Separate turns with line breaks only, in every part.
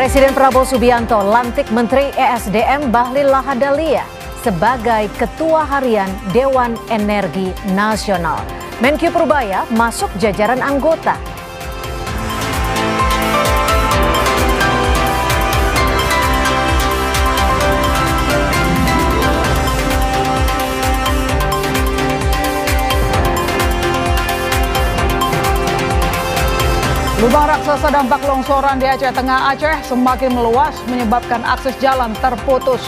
Presiden Prabowo Subianto lantik Menteri ESDM Bahlil Lahadalia sebagai Ketua Harian Dewan Energi Nasional. Menkyu Purbaya masuk jajaran anggota.
Lubang raksasa dampak longsoran di Aceh Tengah Aceh semakin meluas menyebabkan akses jalan terputus.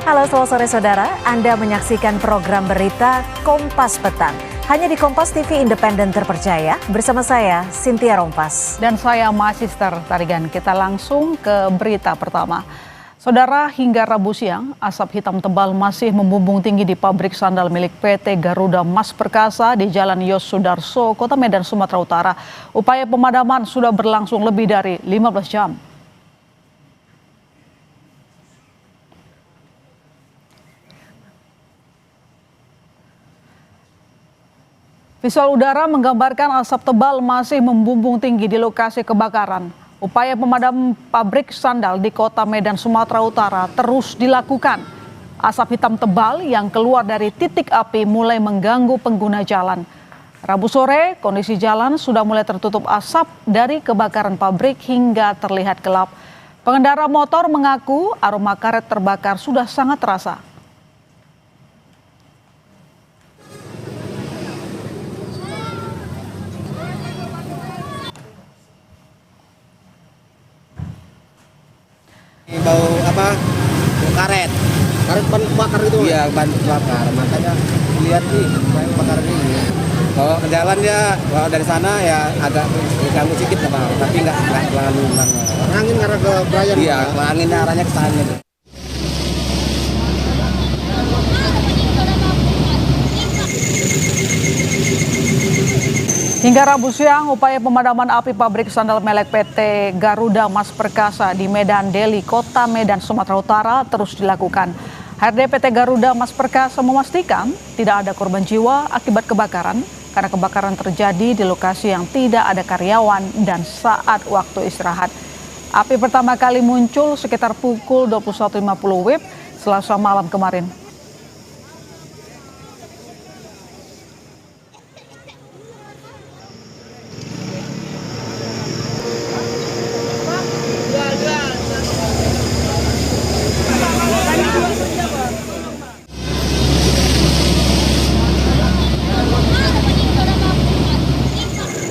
Halo, selamat sore saudara. Anda menyaksikan program berita Kompas Petang. Hanya di Kompas TV Independen Terpercaya. Bersama saya, Cynthia Rompas.
Dan saya, Masister Tarigan. Kita langsung ke berita pertama. Saudara, hingga Rabu siang, asap hitam tebal masih membumbung tinggi di pabrik sandal milik PT Garuda Mas Perkasa di Jalan Yos Sudarso, Kota Medan, Sumatera Utara. Upaya pemadaman sudah berlangsung lebih dari 15 jam. Visual udara menggambarkan asap tebal masih membumbung tinggi di lokasi kebakaran. Upaya pemadam pabrik sandal di Kota Medan, Sumatera Utara terus dilakukan. Asap hitam tebal yang keluar dari titik api mulai mengganggu pengguna jalan. Rabu sore, kondisi jalan sudah mulai tertutup asap dari kebakaran pabrik hingga terlihat gelap. Pengendara motor mengaku aroma karet terbakar sudah sangat terasa.
Bau apa? Bau karet. Karet ban bakar itu? Iya, ban bakar. Makanya lihat nih, ban bakar ini. Kalau ke jalan ya, kalau dari sana ya agak ganggu sedikit apa, tapi nggak terlalu banget. Angin ngarah ke Brian. Iya, angin arahnya ke sana.
Hingga Rabu siang, upaya pemadaman api pabrik sandal melek PT Garuda Mas Perkasa di Medan Deli, Kota Medan, Sumatera Utara terus dilakukan. HRD PT Garuda Mas Perkasa memastikan tidak ada korban jiwa akibat kebakaran karena kebakaran terjadi di lokasi yang tidak ada karyawan dan saat waktu istirahat. Api pertama kali muncul sekitar pukul 21.50 WIB Selasa malam kemarin.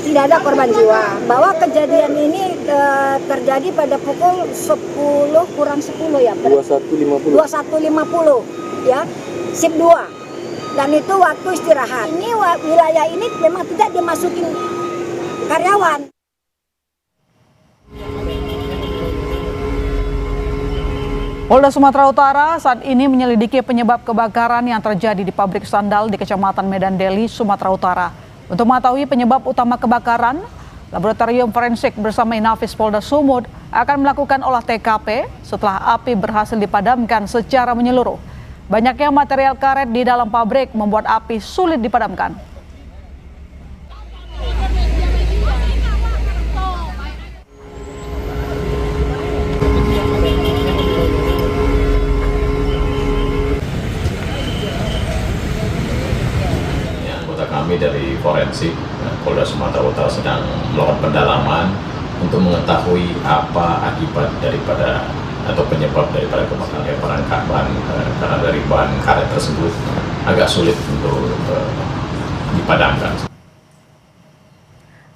Tidak ada korban jiwa. Bahwa kejadian ini terjadi pada pukul 10 kurang 10 ya.
21.50.
21.50 ya. Sip 2. Dan itu waktu istirahat. Ini wilayah ini memang tidak dimasukin karyawan.
Polda Sumatera Utara saat ini menyelidiki penyebab kebakaran yang terjadi di pabrik sandal di Kecamatan Medan Deli, Sumatera Utara. Untuk mengetahui penyebab utama kebakaran, Laboratorium Forensik bersama Inafis Polda Sumut akan melakukan olah TKP setelah api berhasil dipadamkan secara menyeluruh. Banyaknya material karet di dalam pabrik membuat api sulit dipadamkan.
Kami dari forensik Polda Sumatera Utara sedang melakukan pendalaman untuk mengetahui apa akibat daripada atau penyebab daripada kebakaran karena dari bahan karet tersebut agak sulit untuk dipadamkan.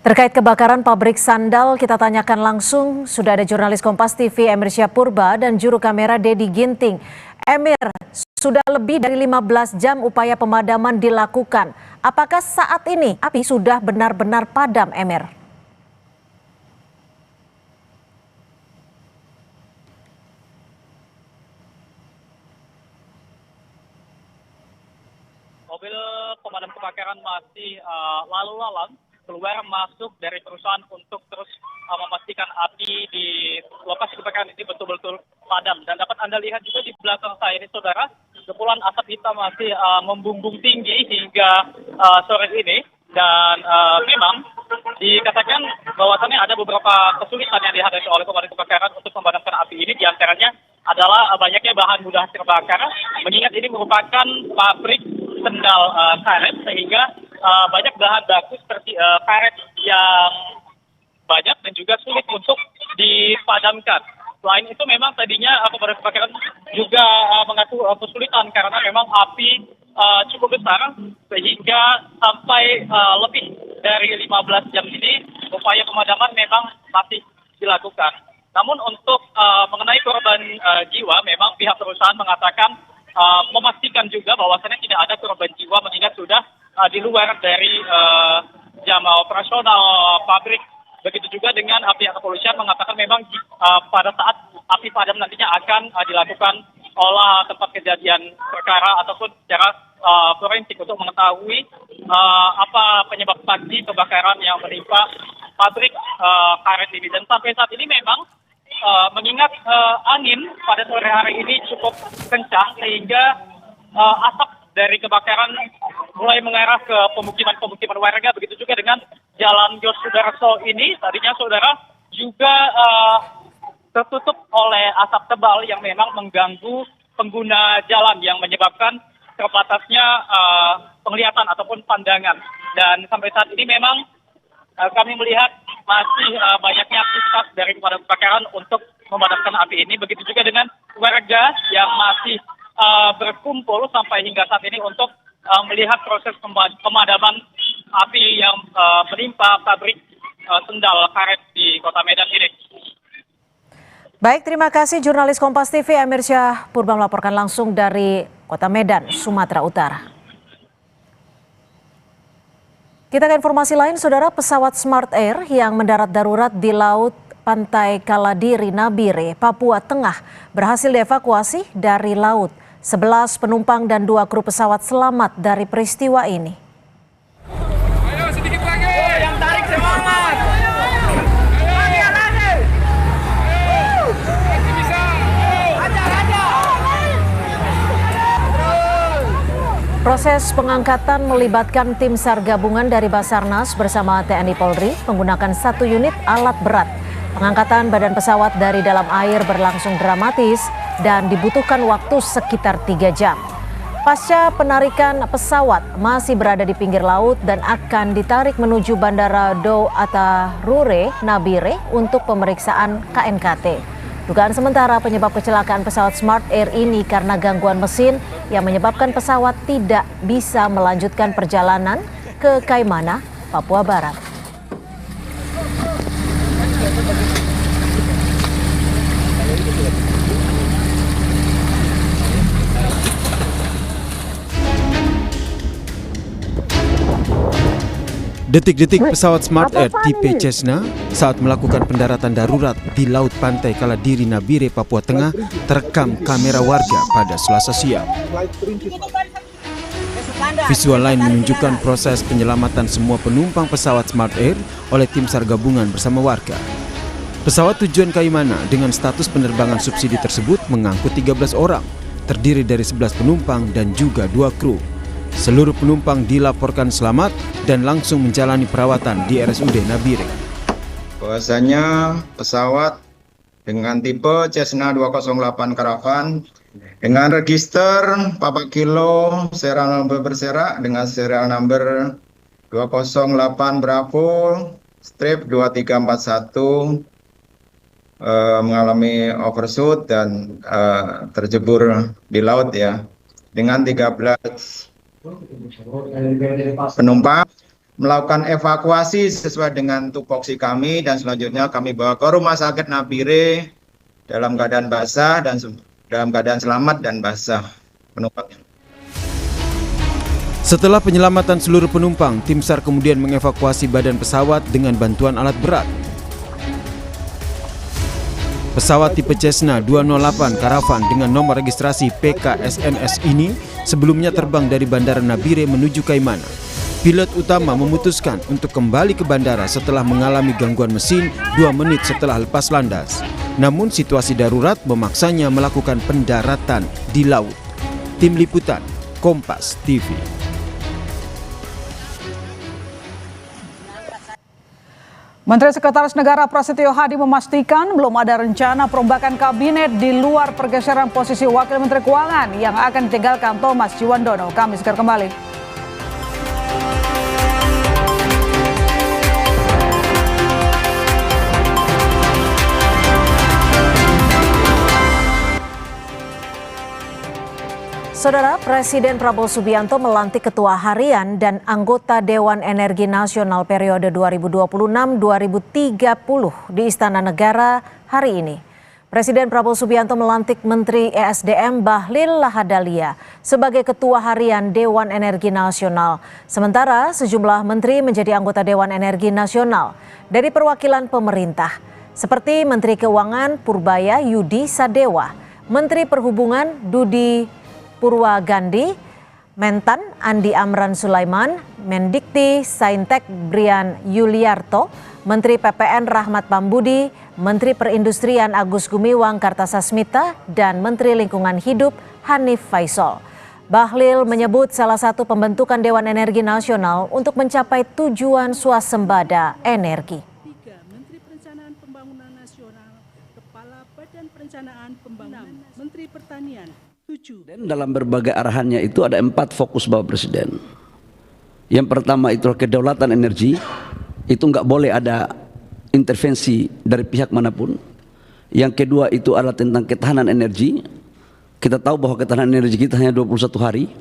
Terkait kebakaran pabrik sandal, kita tanyakan langsung. Sudah ada jurnalis Kompas TV Emir Syahpurba dan juru kamera Dedi Ginting. Emir, sudah lebih dari 15 jam upaya pemadaman dilakukan. Apakah saat ini api sudah benar-benar padam, Emir?
mobil pemadam kebakaran masih lalu lalang keluar masuk dari perusahaan untuk terus memastikan api di lokasi kebakaran ini betul-betul padam. Dan dapat Anda lihat juga di belakang saya ini, saudara, kepulan asap hitam masih membumbung tinggi hingga sore ini. Dan memang dikatakan bahwasannya ada beberapa kesulitan yang dihadapi oleh pemadam kebakaran untuk memadamkan api ini. Di antaranya adalah banyaknya bahan mudah terbakar, mengingat ini merupakan pabrik sendal karet, sehingga banyak bahan baku seperti karet yang banyak dan juga sulit untuk dipadamkan. Selain itu memang tadinya pemadam kebakaran juga mengaku kesulitan karena memang api cukup besar, sehingga sampai lebih dari 15 jam ini upaya pemadaman memang masih dilakukan. Namun untuk mengenai korban jiwa, memang pihak perusahaan mengatakan memastikan juga bahwasannya tidak ada korban jiwa, mengingat sudah di luar dari jam operasional pabrik. Begitu juga dengan pihak kepolisian mengatakan memang pada saat api padam nantinya akan dilakukan olah tempat kejadian perkara ataupun secara forensik untuk mengetahui apa penyebab pasti kebakaran yang menimpa pabrik karet ini. Dan sampai saat ini memang mengingat angin pada sore hari ini cukup kencang, sehingga asap dari kebakaran mulai mengarah ke pemukiman warga. Begitu juga dengan Jalan Yos Sudarso ini, tadinya saudara juga tertutup oleh asap tebal yang memang mengganggu pengguna jalan, yang menyebabkan terbatasnya penglihatan ataupun pandangan. Dan sampai saat ini memang kami melihat masih banyaknya aktivitas dari pemadam kebakaran untuk memadamkan api ini. Begitu juga dengan warga yang masih berkumpul sampai hingga saat ini untuk melihat proses pemadaman api yang menimpa pabrik sendal karet di Kota Medan ini.
Baik, terima kasih jurnalis Kompas TV Emir Syah Purba melaporkan langsung dari Kota Medan, Sumatera Utara. Kita ke informasi lain, saudara. Pesawat Smart Air yang mendarat darurat di Laut Pantai Kaladiri, Nabire, Papua Tengah berhasil dievakuasi dari laut. 11 penumpang dan 2 kru pesawat selamat dari peristiwa ini.
Ayo sedikit lagi. Yang tarik semangat.
Proses pengangkatan melibatkan tim SAR gabungan dari Basarnas bersama TNI Polri menggunakan 1 unit alat berat. Pengangkatan badan pesawat dari dalam air berlangsung dramatis dan dibutuhkan waktu sekitar 3 jam. Pasca penarikan pesawat masih berada di pinggir laut dan akan ditarik menuju Bandara Dow Atarure, Nabire untuk pemeriksaan KNKT. Dugaan sementara penyebab kecelakaan pesawat Smart Air ini karena gangguan mesin yang menyebabkan pesawat tidak bisa melanjutkan perjalanan ke Kaimana, Papua Barat.
Detik-detik pesawat Smart Air tipe Cessna saat melakukan pendaratan darurat di Laut Pantai Kaladiri, Nabire, Papua Tengah terekam kamera warga pada Selasa siang. Visual lain menunjukkan proses penyelamatan semua penumpang pesawat Smart Air oleh tim SAR gabungan bersama warga. Pesawat tujuan Kaimana dengan status penerbangan subsidi tersebut mengangkut 13 orang, terdiri dari 11 penumpang dan juga 2 kru. Seluruh penumpang dilaporkan selamat dan langsung menjalani perawatan di RSUD Nabire.
Bahwasanya pesawat dengan tipe Cessna 208 Caravan dengan register Papa Kilo serial number berserak dengan serial number 208 Bravo strip 2341 mengalami overshoot dan terjebur di laut ya, dengan 13 penumpang melakukan evakuasi sesuai dengan tupoksi kami dan selanjutnya kami bawa ke Rumah Sakit Nabire dalam keadaan basah dan dalam keadaan selamat dan basah penumpangnya.
Setelah penyelamatan seluruh penumpang, tim SAR kemudian mengevakuasi badan pesawat dengan bantuan alat berat. Pesawat tipe Cessna 208 Caravan dengan nomor registrasi PKSNS ini sebelumnya terbang dari Bandara Nabire menuju Kaimana. Pilot utama memutuskan untuk kembali ke bandara setelah mengalami gangguan mesin 2 menit setelah lepas landas. Namun situasi darurat memaksanya melakukan pendaratan di laut. Tim Liputan, Kompas TV.
Menteri Sekretaris Negara Prasetyo Hadi memastikan belum ada rencana perombakan kabinet di luar pergeseran posisi Wakil Menteri Keuangan yang akan ditinggalkan Thomas Jiwandono. Kami segera kembali.
Saudara, Presiden Prabowo Subianto melantik Ketua Harian dan anggota Dewan Energi Nasional periode 2026-2030 di Istana Negara hari ini. Presiden Prabowo Subianto melantik Menteri ESDM Bahlil Lahadalia sebagai Ketua Harian Dewan Energi Nasional. Sementara sejumlah menteri menjadi anggota Dewan Energi Nasional dari perwakilan pemerintah, seperti Menteri Keuangan Purbaya Yudi Sadewa, Menteri Perhubungan Dudi Purwagandi, Mentan Andi Amran Sulaiman, Mendikti Saintek Brian Yuliarto, Menteri PPN Rahmat Pambudi, Menteri Perindustrian Agus Gumiwang Kartasasmita, dan Menteri Lingkungan Hidup Hanif Faisal. Bahlil menyebut salah satu pembentukan Dewan Energi Nasional untuk mencapai tujuan swasembada energi.
Menteri Perencanaan Pembangunan Nasional, Kepala Badan Perencanaan Pembangunan, Menteri Pertanian.
Dan dalam berbagai arahannya itu ada 4 fokus Bapak Presiden. Yang pertama itu kedaulatan energi, itu nggak boleh ada intervensi dari pihak manapun. Yang kedua itu adalah tentang ketahanan energi. Kita tahu bahwa ketahanan energi kita hanya 21 hari,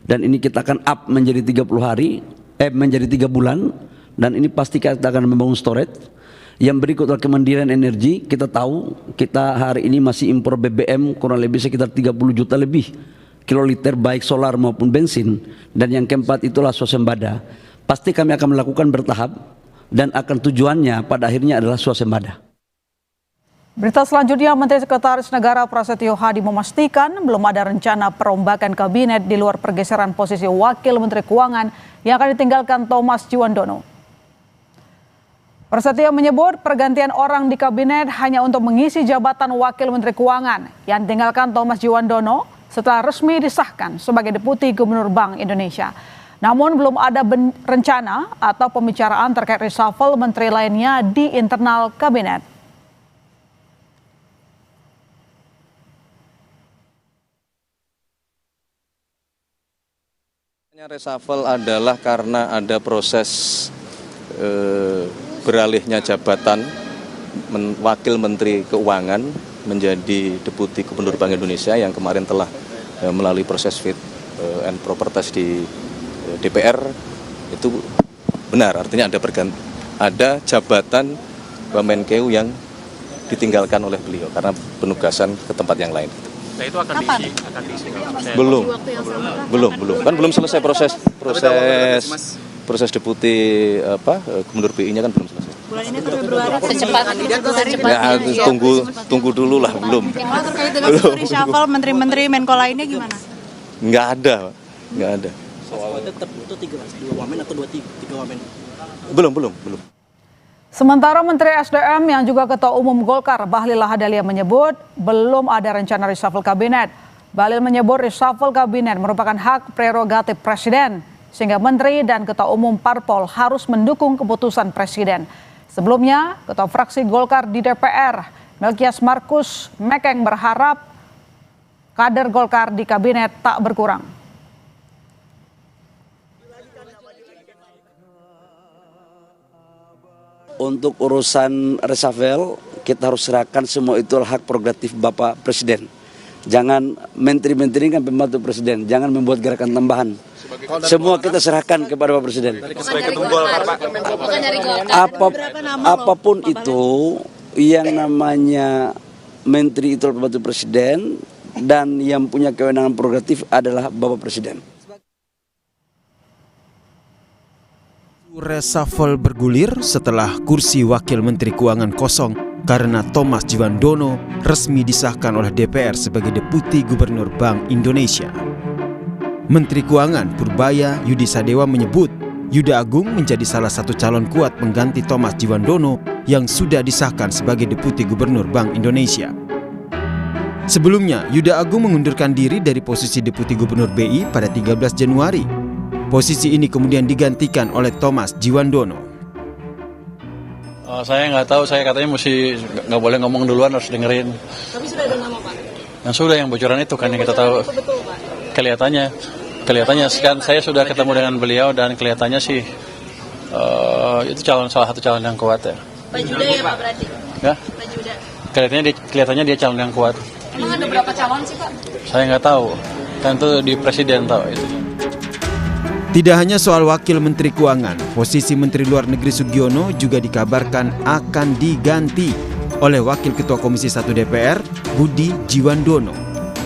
dan ini kita akan up menjadi 30 hari, menjadi 3 bulan, dan ini pasti kita akan membangun storage. Yang berikut adalah kemandirian energi. Kita tahu kita hari ini masih impor BBM kurang lebih sekitar 30 juta lebih kiloliter baik solar maupun bensin. Dan yang keempat itulah swasembada. Pasti kami akan melakukan bertahap dan akan tujuannya pada akhirnya adalah swasembada.
Berita selanjutnya, Menteri Sekretaris Negara Prasetyo Hadi memastikan belum ada rencana perombakan kabinet di luar pergeseran posisi Wakil Menteri Keuangan yang akan ditinggalkan Thomas Jiwandono. Prasetyo menyebut pergantian orang di kabinet hanya untuk mengisi jabatan Wakil Menteri Keuangan yang ditinggalkan Thomas Jiwandono setelah resmi disahkan sebagai Deputi Gubernur Bank Indonesia. Namun belum ada rencana atau pembicaraan terkait reshuffle menteri lainnya di internal kabinet.
Reshuffle adalah karena ada proses beralihnya jabatan Wakil Menteri Keuangan menjadi Deputi Gubernur Bank Indonesia yang kemarin telah melalui proses fit and proper test di DPR. Itu benar, artinya ada jabatan Wamenkeu yang ditinggalkan oleh beliau karena penugasan ke tempat yang lain.
Nah, itu akan diisi
belum kan belum selesai proses deputi Gubernur BI-nya kan belum selesai.
Bulan ini ke Februari secepatnya.
Ya, tunggu dulu lah, belum.
Terkait dengan reshuffle menteri-menteri Menko lainnya gimana?
Nggak ada.
Tetap itu 2 wamen atau 3 wamen?
Belum.
Sementara Menteri SDM yang juga Ketua Umum Golkar Bahlil Lahadalia menyebut belum ada rencana reshuffle kabinet. Bahlil menyebut reshuffle kabinet merupakan hak prerogatif Presiden, sehingga Menteri dan Ketua Umum Parpol harus mendukung keputusan Presiden. Sebelumnya, Ketua Fraksi Golkar di DPR, Melkias Markus Mekeng berharap kader Golkar di kabinet tak berkurang.
Untuk urusan reshuffle, kita harus serahkan semua itu hak prerogatif Bapak Presiden. Jangan menteri-menteri kan pembantu Presiden, jangan membuat gerakan tambahan. Semua kita serahkan kepada Bapak Presiden. Apapun itu yang namanya menteri itu pembantu Presiden dan yang punya kewenangan prerogatif adalah Bapak Presiden.
Reshuffle bergulir setelah kursi Wakil Menteri Keuangan kosong karena Thomas Djiwandono resmi disahkan oleh DPR sebagai Deputi Gubernur Bank Indonesia. Menteri Keuangan Purbaya Yudi Sadewa menyebut Yuda Agung menjadi salah satu calon kuat pengganti Thomas Djiwandono yang sudah disahkan sebagai Deputi Gubernur Bank Indonesia. Sebelumnya, Yuda Agung mengundurkan diri dari posisi Deputi Gubernur BI pada 13 Januari. Posisi ini kemudian digantikan oleh Thomas Djiwandono.
Saya nggak tahu, saya katanya mesti nggak boleh ngomong duluan, harus dengerin.
Tapi sudah ada nama, Pak?
Yang sudah, yang bocoran itu kan yang kita tahu.
Betul, Pak.
Kelihatannya kan saya sudah ketemu dengan beliau dan kelihatannya sih itu salah satu calon yang kuat ya.
Pak Juda ya Pak berarti?
Ya?
Pak Juda.
Kelihatannya dia calon yang kuat.
Emang ada berapa calon sih Pak?
Saya nggak tahu, tentu di presiden tahu itu.
Tidak hanya soal wakil Menteri Keuangan, posisi Menteri Luar Negeri Sugiono juga dikabarkan akan diganti oleh Wakil Ketua Komisi 1 DPR, Budi Djiwandono.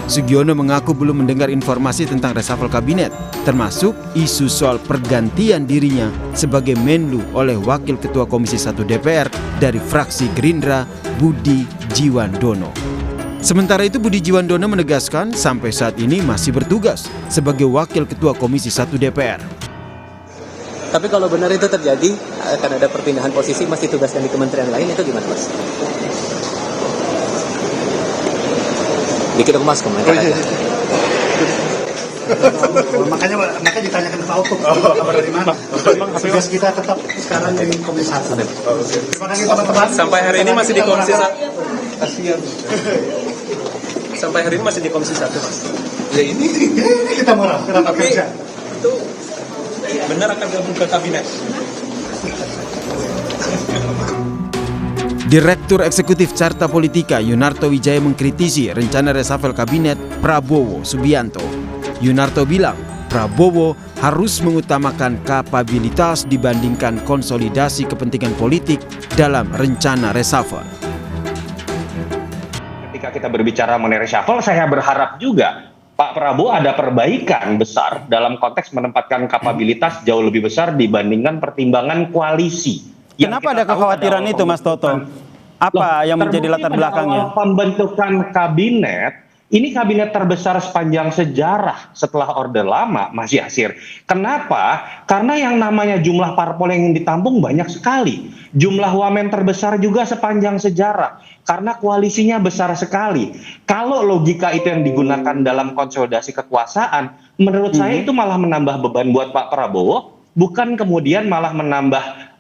Sugiono mengaku belum mendengar informasi tentang reshuffle kabinet, termasuk isu soal pergantian dirinya sebagai Menlu oleh Wakil Ketua Komisi 1 DPR dari fraksi Gerindra, Budi Djiwandono. Sementara itu Budi Djiwandono menegaskan sampai saat ini masih bertugas sebagai Wakil Ketua Komisi 1 DPR.
Tapi kalau benar itu terjadi, akan ada perpindahan posisi, masih tugaskan di kementerian lain, itu gimana Mas? Dikit dong Mas, komentar aja.
Makanya ditanyakan ke Pak Oku, kabar dari mana? Tugas kita tetap sekarang di Komisi 1. Terima kasih teman-teman.
Sampai hari ini masih di Komisi 1. Sampai hari ini masih di Komisi 1, Mas.
Ya ini kita marah, kenapa kerja?
Itu benar akan gabung ke kabinet.
Direktur Eksekutif Carta Politika Yunarto Wijaya mengkritisi rencana reshuffle kabinet Prabowo Subianto. Yunarto bilang Prabowo harus mengutamakan kapabilitas dibandingkan konsolidasi kepentingan politik dalam rencana reshuffle.
Ketika kita berbicara mengenai reshuffle, saya berharap juga Pak Prabowo ada perbaikan besar dalam konteks menempatkan kapabilitas jauh lebih besar dibandingkan pertimbangan koalisi.
Kenapa ada kekhawatiran itu, Mas Toto? Apa yang menjadi latar belakangnya?
Pembentukan kabinet, ini kabinet terbesar sepanjang sejarah setelah Orde Lama, Mas Yasir. Kenapa? Karena yang namanya jumlah parpol yang ditampung banyak sekali. Jumlah wamen terbesar juga sepanjang sejarah. Karena koalisinya besar sekali. Kalau logika itu yang digunakan dalam konsolidasi kekuasaan, menurut saya itu malah menambah beban buat Pak Prabowo, bukan kemudian malah menambah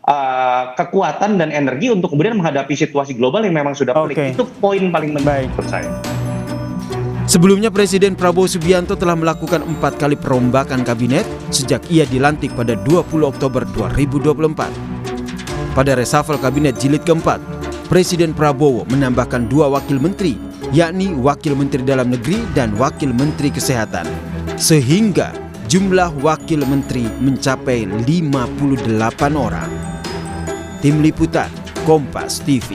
kekuatan dan energi untuk kemudian menghadapi situasi global yang memang sudah pelik. Itu poin paling penting menurut saya.
Sebelumnya Presiden Prabowo Subianto telah melakukan 4 kali perombakan kabinet sejak ia dilantik pada 20 Oktober 2024. Pada reshuffle kabinet jilid keempat, Presiden Prabowo menambahkan 2 wakil menteri, yakni Wakil Menteri Dalam Negeri dan Wakil Menteri Kesehatan. Sehingga jumlah wakil menteri mencapai 58 orang. Tim Liputan, Kompas TV.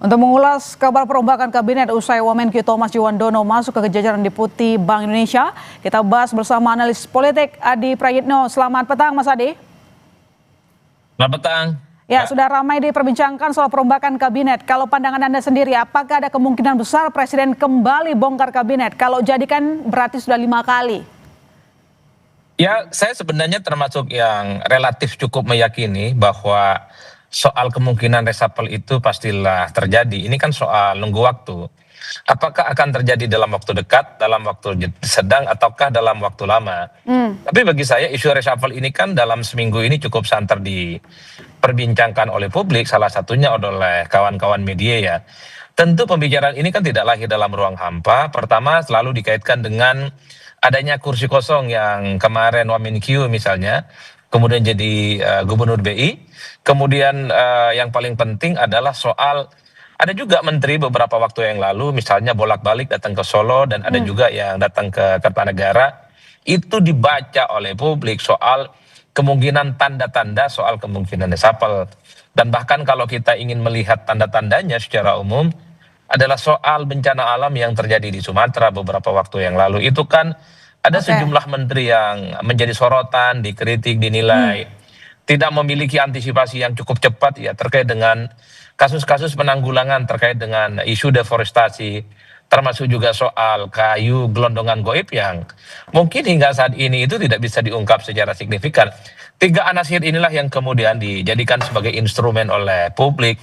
Untuk mengulas kabar perombakan kabinet usai Wamenkyu Thomas Djiwandono masuk ke jajaran Deputi Bank Indonesia, kita bahas bersama analis politik Adi Prayitno. Selamat petang Mas Adi.
Selamat petang.
Ya, sudah ramai diperbincangkan soal perombakan kabinet. Kalau pandangan Anda sendiri, apakah ada kemungkinan besar Presiden kembali bongkar kabinet? Kalau jadikan berarti sudah 5 kali.
Ya, saya sebenarnya termasuk yang relatif cukup meyakini bahwa soal kemungkinan reshuffle itu pastilah terjadi. Ini kan soal nunggu waktu. Apakah akan terjadi dalam waktu dekat, dalam waktu sedang, ataukah dalam waktu lama? Tapi bagi saya isu reshuffle ini kan dalam seminggu ini cukup santer diperbincangkan oleh publik, salah satunya oleh kawan-kawan media ya. Tentu pembicaraan ini kan tidak lahir dalam ruang hampa. Pertama selalu dikaitkan dengan adanya kursi kosong yang kemarin Wamenkyu misalnya, kemudian jadi gubernur BI. Kemudian yang paling penting adalah soal ada juga menteri beberapa waktu yang lalu misalnya bolak-balik datang ke Solo dan ada juga yang datang ke Kertanegara. Itu dibaca oleh publik soal kemungkinan tanda-tanda soal kemungkinan reshuffle. Dan bahkan kalau kita ingin melihat tanda-tandanya secara umum adalah soal bencana alam yang terjadi di Sumatera beberapa waktu yang lalu. Itu kan ada sejumlah menteri yang menjadi sorotan, dikritik, dinilai tidak memiliki antisipasi yang cukup cepat ya terkait dengan kasus-kasus penanggulangan terkait dengan isu deforestasi, termasuk juga soal kayu gelondongan goib yang mungkin hingga saat ini itu tidak bisa diungkap secara signifikan. 3 anasir inilah yang kemudian dijadikan sebagai instrumen oleh publik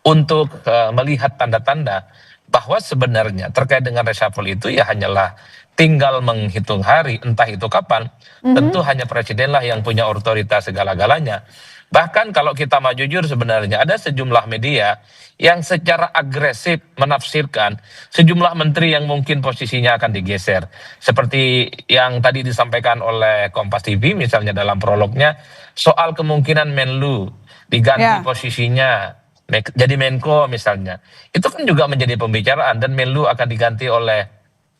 untuk melihat tanda-tanda bahwa sebenarnya terkait dengan reshuffle itu ya hanyalah tinggal menghitung hari, entah itu kapan. Tentu hanya presidenlah yang punya otoritas segala-galanya. Bahkan kalau kita mau jujur sebenarnya ada sejumlah media yang secara agresif menafsirkan sejumlah menteri yang mungkin posisinya akan digeser. Seperti yang tadi disampaikan oleh Kompas TV misalnya dalam prolognya soal kemungkinan Menlu diganti posisinya jadi Menko misalnya. Itu kan juga menjadi pembicaraan dan Menlu akan diganti oleh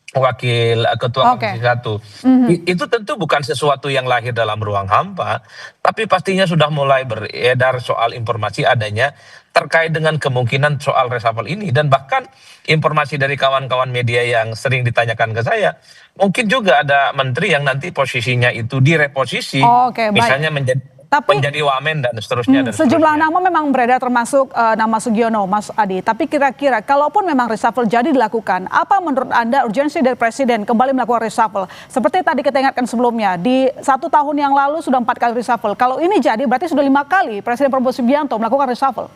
wakil ketua komisi 1. Itu tentu bukan sesuatu yang lahir dalam ruang hampa, tapi pastinya sudah mulai beredar soal informasi adanya terkait dengan kemungkinan soal reshuffle ini. Dan bahkan informasi dari kawan-kawan media yang sering ditanyakan ke saya, mungkin juga ada menteri yang nanti posisinya itu direposisi, misalnya menjadi wamen dan seterusnya.
Sejumlah nama memang beredar termasuk nama Sugiono, Mas Adi. Tapi kira-kira kalaupun memang reshuffle jadi dilakukan, apa menurut Anda urgensi dari Presiden kembali melakukan reshuffle? Seperti tadi kita ingatkan sebelumnya, di 1 tahun yang lalu sudah 4 kali reshuffle. Kalau ini jadi berarti sudah 5 kali Presiden Prabowo Subianto melakukan reshuffle.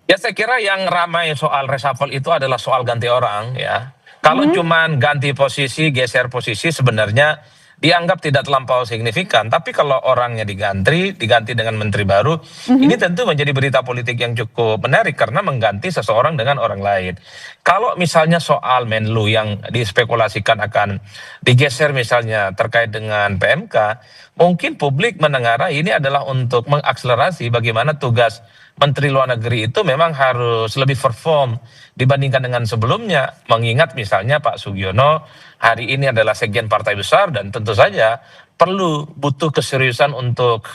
Ya saya kira yang ramai soal reshuffle itu adalah soal ganti orang ya. Kalau cuman ganti posisi, geser posisi sebenarnya dianggap tidak terlampau signifikan, tapi kalau orangnya diganti dengan menteri baru, ini tentu menjadi berita politik yang cukup menarik karena mengganti seseorang dengan orang lain. Kalau misalnya soal Menlu yang dispekulasikan akan digeser misalnya terkait dengan PMK, mungkin publik mendengar ini adalah untuk mengakselerasi bagaimana tugas Menteri Luar Negeri itu memang harus lebih perform dibandingkan dengan sebelumnya. Mengingat misalnya Pak Sugiono hari ini adalah sekjen partai besar dan tentu saja butuh keseriusan untuk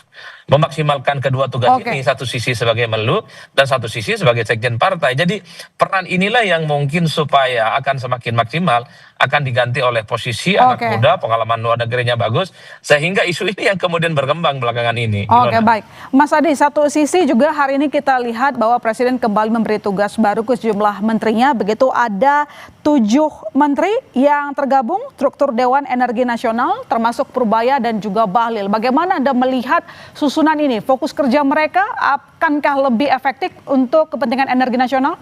memaksimalkan kedua tugas ini, satu sisi sebagai Menlu dan satu sisi sebagai sekjen partai. Jadi peran inilah yang mungkin supaya akan semakin maksimal akan diganti oleh posisi anak muda, pengalaman luar negerinya bagus, sehingga isu ini yang kemudian berkembang belakangan ini.
Baik. Mas Adi, satu sisi juga hari ini kita lihat bahwa Presiden kembali memberi tugas baru ke sejumlah menterinya, begitu ada 7 menteri yang tergabung struktur Dewan Energi Nasional, termasuk Purbaya dan juga Bahlil. Bagaimana Anda melihat susunan ini? Fokus kerja mereka akankah lebih efektif untuk kepentingan energi nasional?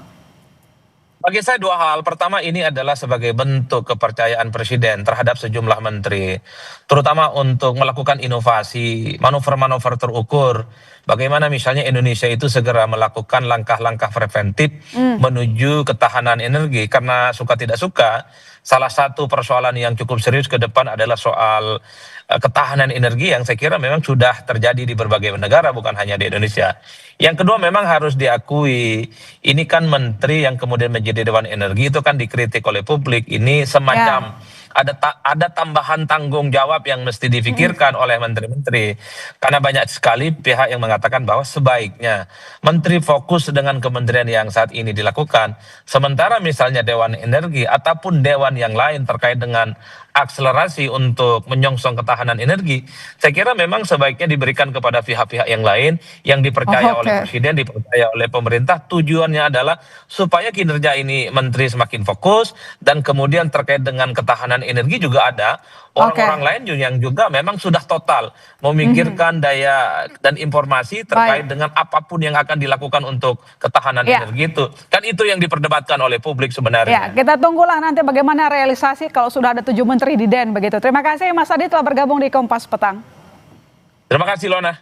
Bagi saya 2 hal. Pertama, ini adalah sebagai bentuk kepercayaan Presiden terhadap sejumlah menteri, terutama untuk melakukan inovasi, manuver-manuver terukur. Bagaimana misalnya Indonesia itu segera melakukan langkah-langkah preventif menuju ketahanan energi. Karena suka tidak suka, salah satu persoalan yang cukup serius ke depan adalah soal ketahanan energi yang saya kira memang sudah terjadi di berbagai negara, bukan hanya di Indonesia. Yang kedua, memang harus diakui, ini kan menteri yang kemudian menjadi Dewan Energi itu kan dikritik oleh publik, ini semacam ada tambahan tanggung jawab yang mesti difikirkan oleh menteri-menteri. Karena banyak sekali pihak yang mengatakan bahwa sebaiknya menteri fokus dengan kementerian yang saat ini dilakukan. Sementara misalnya Dewan Energi ataupun dewan yang lain terkait dengan akselerasi untuk menyongsong ketahanan energi, saya kira memang sebaiknya diberikan kepada pihak-pihak yang lain yang dipercaya oleh Presiden, dipercaya oleh pemerintah. Tujuannya adalah supaya kinerja ini menteri semakin fokus, dan kemudian terkait dengan ketahanan energi juga ada orang-orang lain yang juga memang sudah total memikirkan daya dan informasi terkait dengan apapun yang akan dilakukan untuk ketahanan energi itu. Kan itu yang diperdebatkan oleh publik sebenarnya.
Kita tunggulah nanti bagaimana realisasi kalau sudah ada 7 menteri di DEN begitu. Terima kasih Mas Adi telah bergabung di Kompas Petang.
Terima kasih Lona.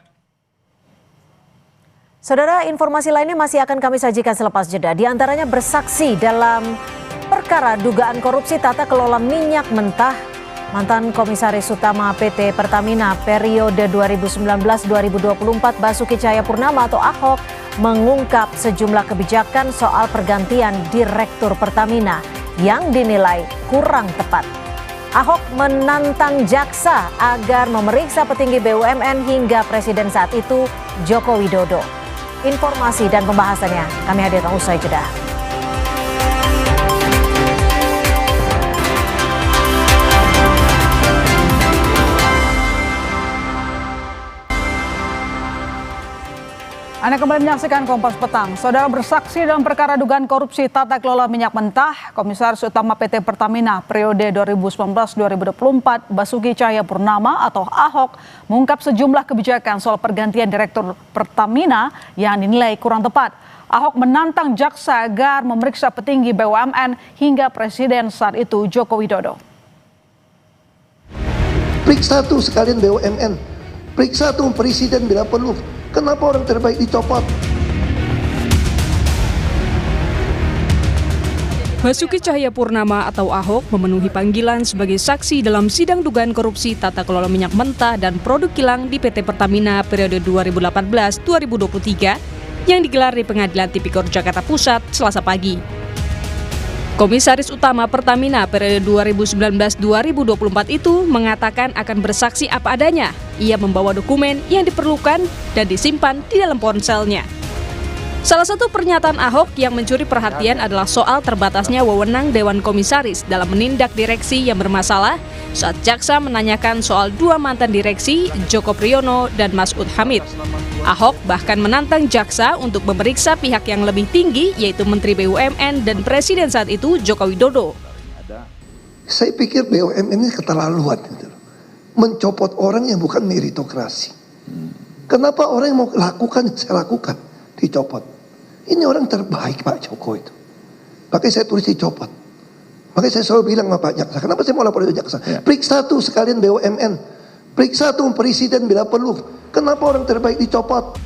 Saudara, informasi lainnya masih akan kami sajikan selepas jeda. Di antaranya bersaksi dalam perkara dugaan korupsi tata kelola minyak mentah mantan Komisaris Utama PT Pertamina periode 2019-2024 Basuki Cahayapurnama atau Ahok mengungkap sejumlah kebijakan soal pergantian Direktur Pertamina yang dinilai kurang tepat. Ahok menantang jaksa agar memeriksa petinggi BUMN hingga Presiden saat itu Joko Widodo. Informasi dan pembahasannya kami hadirkan usai jeda.
Anda kembali menyaksikan Kompas Petang. Saudara bersaksi dalam perkara dugaan korupsi tata kelola minyak mentah, Komisaris Utama PT Pertamina periode 2019-2024 Basuki Cahayapurnama atau Ahok mengungkap sejumlah kebijakan soal pergantian Direktur Pertamina yang dinilai kurang tepat. Ahok menantang jaksa agar memeriksa petinggi BUMN hingga Presiden saat itu Joko Widodo.
Periksa tuh sekalian BUMN, periksa tuh Presiden bila perlu. Kenapa orang terbaik dicopot?
Basuki Cahayapurnama atau Ahok memenuhi panggilan sebagai saksi dalam sidang dugaan korupsi tata kelola minyak mentah dan produk kilang di PT Pertamina periode 2018-2023 yang digelar di Pengadilan Tipikor Jakarta Pusat Selasa pagi. Komisaris Utama Pertamina periode 2019-2024 itu mengatakan akan bersaksi apa adanya. Ia membawa dokumen yang diperlukan dan disimpan di dalam ponselnya. Salah satu pernyataan Ahok yang mencuri perhatian adalah soal terbatasnya wewenang Dewan Komisaris dalam menindak direksi yang bermasalah saat jaksa menanyakan soal dua mantan direksi, Joko Priyono dan Masud Hamid. Ahok bahkan menantang jaksa untuk memeriksa pihak yang lebih tinggi, yaitu Menteri BUMN dan Presiden saat itu Joko Widodo.
Saya pikir BUMN ini keterlaluan, gitu. Mencopot orang yang bukan meritokrasi. Kenapa orang yang mau lakukan, saya lakukan, dicopot. Ini orang terbaik Pak Joko itu. Makanya saya tulis dicopot. Makanya saya selalu bilang sama Pak Jaksa, kenapa saya mau lapor ke Jaksa? Periksa tuh sekalian BUMN, periksa tuh Presiden bila perlu. Kenapa orang terbaik dicopot?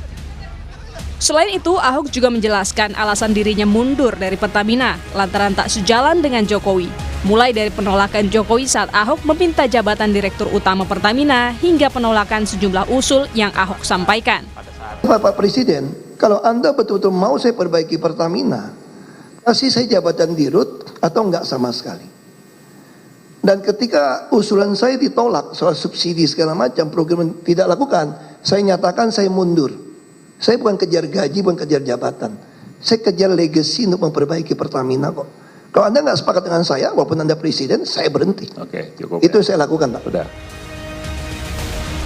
Selain itu, Ahok juga menjelaskan alasan dirinya mundur dari Pertamina lantaran tak sejalan dengan Jokowi. Mulai dari penolakan Jokowi saat Ahok meminta jabatan Direktur Utama Pertamina hingga penolakan sejumlah usul yang Ahok sampaikan.
Pak Presiden, kalau Anda betul-betul mau saya perbaiki Pertamina, kasih saya jabatan dirut atau enggak sama sekali. Dan ketika usulan saya ditolak soal subsidi segala macam, program tidak lakukan, saya nyatakan saya mundur. Saya bukan kejar gaji, bukan kejar jabatan. Saya kejar legacy untuk memperbaiki Pertamina kok. Kalau Anda nggak sepakat dengan saya, walaupun Anda Presiden, saya berhenti. Oke, cukup. Itu yang saya lakukan, Pak. Udah.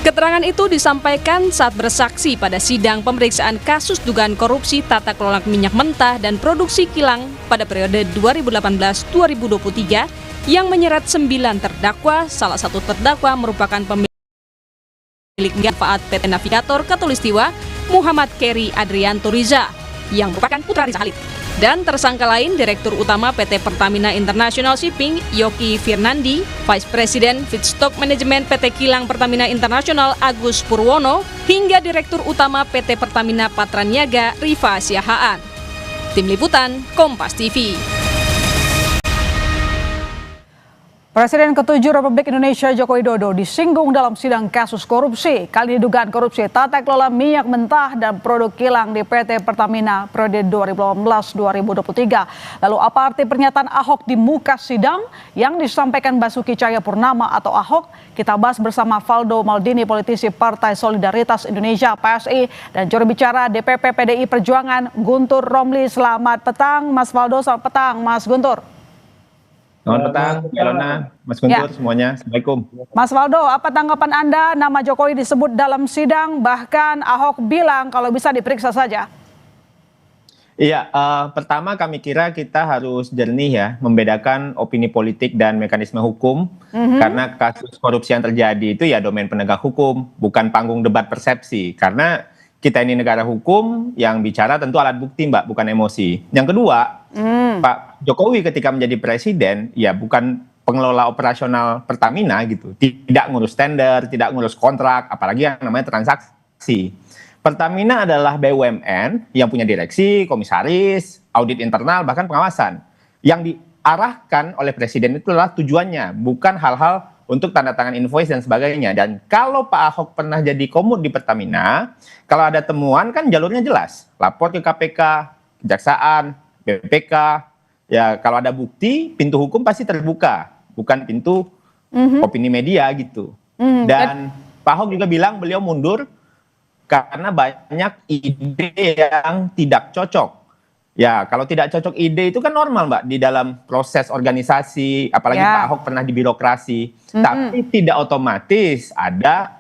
Keterangan itu disampaikan saat bersaksi pada sidang pemeriksaan kasus dugaan korupsi tata kelola minyak mentah dan produksi kilang pada periode 2018-2023 yang menyeret 9 terdakwa, salah satu terdakwa merupakan pemilik manfaat PT Navigator Katulistiwa, Muhammad Keri Adrianto Riza, yang merupakan putra Riza Khalid. Dan tersangka lain, Direktur Utama PT Pertamina International Shipping, Yoki Firnandi, Vice President Feedstock Management PT Kilang Pertamina International, Agus Purwono, hingga Direktur Utama PT Pertamina Patraniaga, Rifa Siahaan. Tim Liputan, Kompas TV.
Presiden ke-7 Republik Indonesia Joko Widodo disinggung dalam sidang kasus korupsi. Kali ini dugaan korupsi tata kelola minyak mentah dan produk kilang di PT Pertamina periode 2018-2023. Lalu apa arti pernyataan Ahok di muka sidang yang disampaikan Basuki Cahayapurnama atau Ahok? Kita bahas bersama Valdo Maldini, politisi Partai Solidaritas Indonesia (PSI), dan juru bicara DPP PDI Perjuangan Guntur Romli. Selamat petang Mas Valdo, selamat petang Mas Guntur.
Selamat petang, Elona, Mas Guntur, semuanya. Assalamualaikum.
Mas Valdo, apa tanggapan Anda? Nama Jokowi disebut dalam sidang, bahkan Ahok bilang kalau bisa diperiksa saja.
Iya, pertama kami kira kita harus jernih ya, membedakan opini politik dan mekanisme hukum. Karena kasus korupsi yang terjadi itu ya domain penegak hukum, bukan panggung debat persepsi. Karena kita ini negara hukum, yang bicara tentu alat bukti, Mbak, bukan emosi. Yang kedua, Pak Jokowi ketika menjadi presiden, ya bukan pengelola operasional Pertamina gitu. Tidak ngurus tender, tidak ngurus kontrak, apalagi yang namanya transaksi. Pertamina adalah BUMN yang punya direksi, komisaris, audit internal, bahkan pengawasan. Yang diarahkan oleh presiden itu adalah tujuannya, bukan hal-hal untuk tanda tangan invoice dan sebagainya. Dan kalau Pak Ahok pernah jadi komut di Pertamina, kalau ada temuan kan jalurnya jelas. Lapor ke KPK, Kejaksaan, BPK, ya kalau ada bukti, pintu hukum pasti terbuka. Bukan pintu opini media gitu. Dan Pak Ahok juga bilang beliau mundur karena banyak ide yang tidak cocok. Ya, kalau tidak cocok ide itu kan normal, Mbak, di dalam proses organisasi, apalagi Pak Ahok pernah di birokrasi. Tapi tidak otomatis ada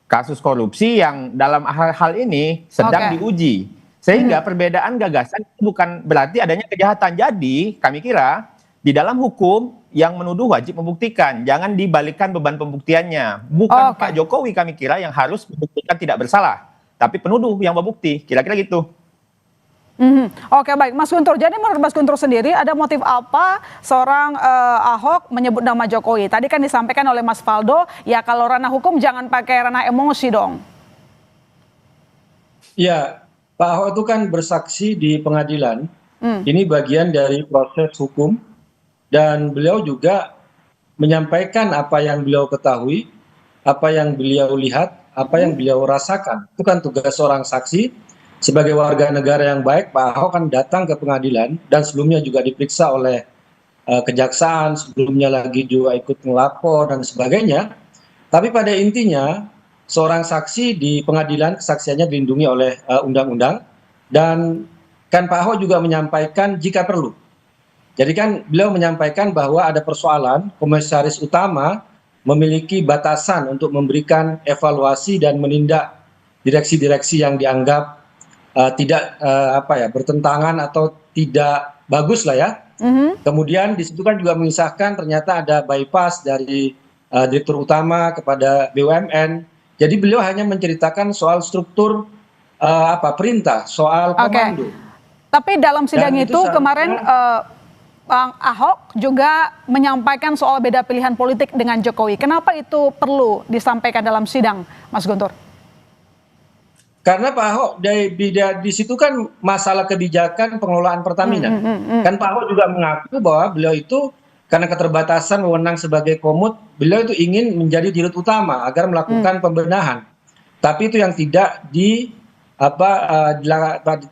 kasus korupsi yang dalam hal ini sedang diuji. Sehingga perbedaan gagasan bukan berarti adanya kejahatan. Jadi kami kira di dalam hukum yang menuduh wajib membuktikan. Jangan dibalikkan beban pembuktiannya. Bukan Pak Jokowi kami kira yang harus membuktikan tidak bersalah. Tapi penuduh yang membukti. Kira-kira gitu.
Oke, baik. Mas Guntur, jadi menurut Mas Guntur sendiri ada motif apa seorang Ahok menyebut nama Jokowi? Tadi kan disampaikan oleh Mas Faldo, ya kalau ranah hukum jangan pakai ranah emosi dong.
Ya, Pak Ahok itu kan bersaksi di pengadilan. Ini bagian dari proses hukum. Dan beliau juga menyampaikan apa yang beliau ketahui, apa yang beliau lihat, apa yang beliau rasakan. Itu kan tugas seorang saksi. Sebagai warga negara yang baik, Pak Ahok kan datang ke pengadilan dan sebelumnya juga diperiksa oleh kejaksaan, sebelumnya lagi juga ikut melapor dan sebagainya. Tapi pada intinya, seorang saksi di pengadilan kesaksiannya dilindungi oleh undang-undang, dan kan Pak Ahok juga menyampaikan jika perlu. Jadi kan beliau menyampaikan bahwa ada persoalan komisaris utama memiliki batasan untuk memberikan evaluasi dan menindak direksi-direksi yang dianggap tidak bertentangan atau tidak bagus lah ya. Kemudian di situ kan juga mengisahkan ternyata ada bypass dari direktur utama kepada BUMN. Jadi beliau hanya menceritakan soal struktur perintah, soal komando.
Tapi dalam sidang itu kemarin Bang Ahok juga menyampaikan soal beda pilihan politik dengan Jokowi. Kenapa itu perlu disampaikan dalam sidang, Mas Guntur?
Karena Pak Ahok di situ kan masalah kebijakan pengelolaan Pertamina. Kan Pak Ahok juga mengaku bahwa beliau itu karena keterbatasan wewenang sebagai komut, beliau itu ingin menjadi dirut utama agar melakukan pembenahan. Tapi itu yang tidak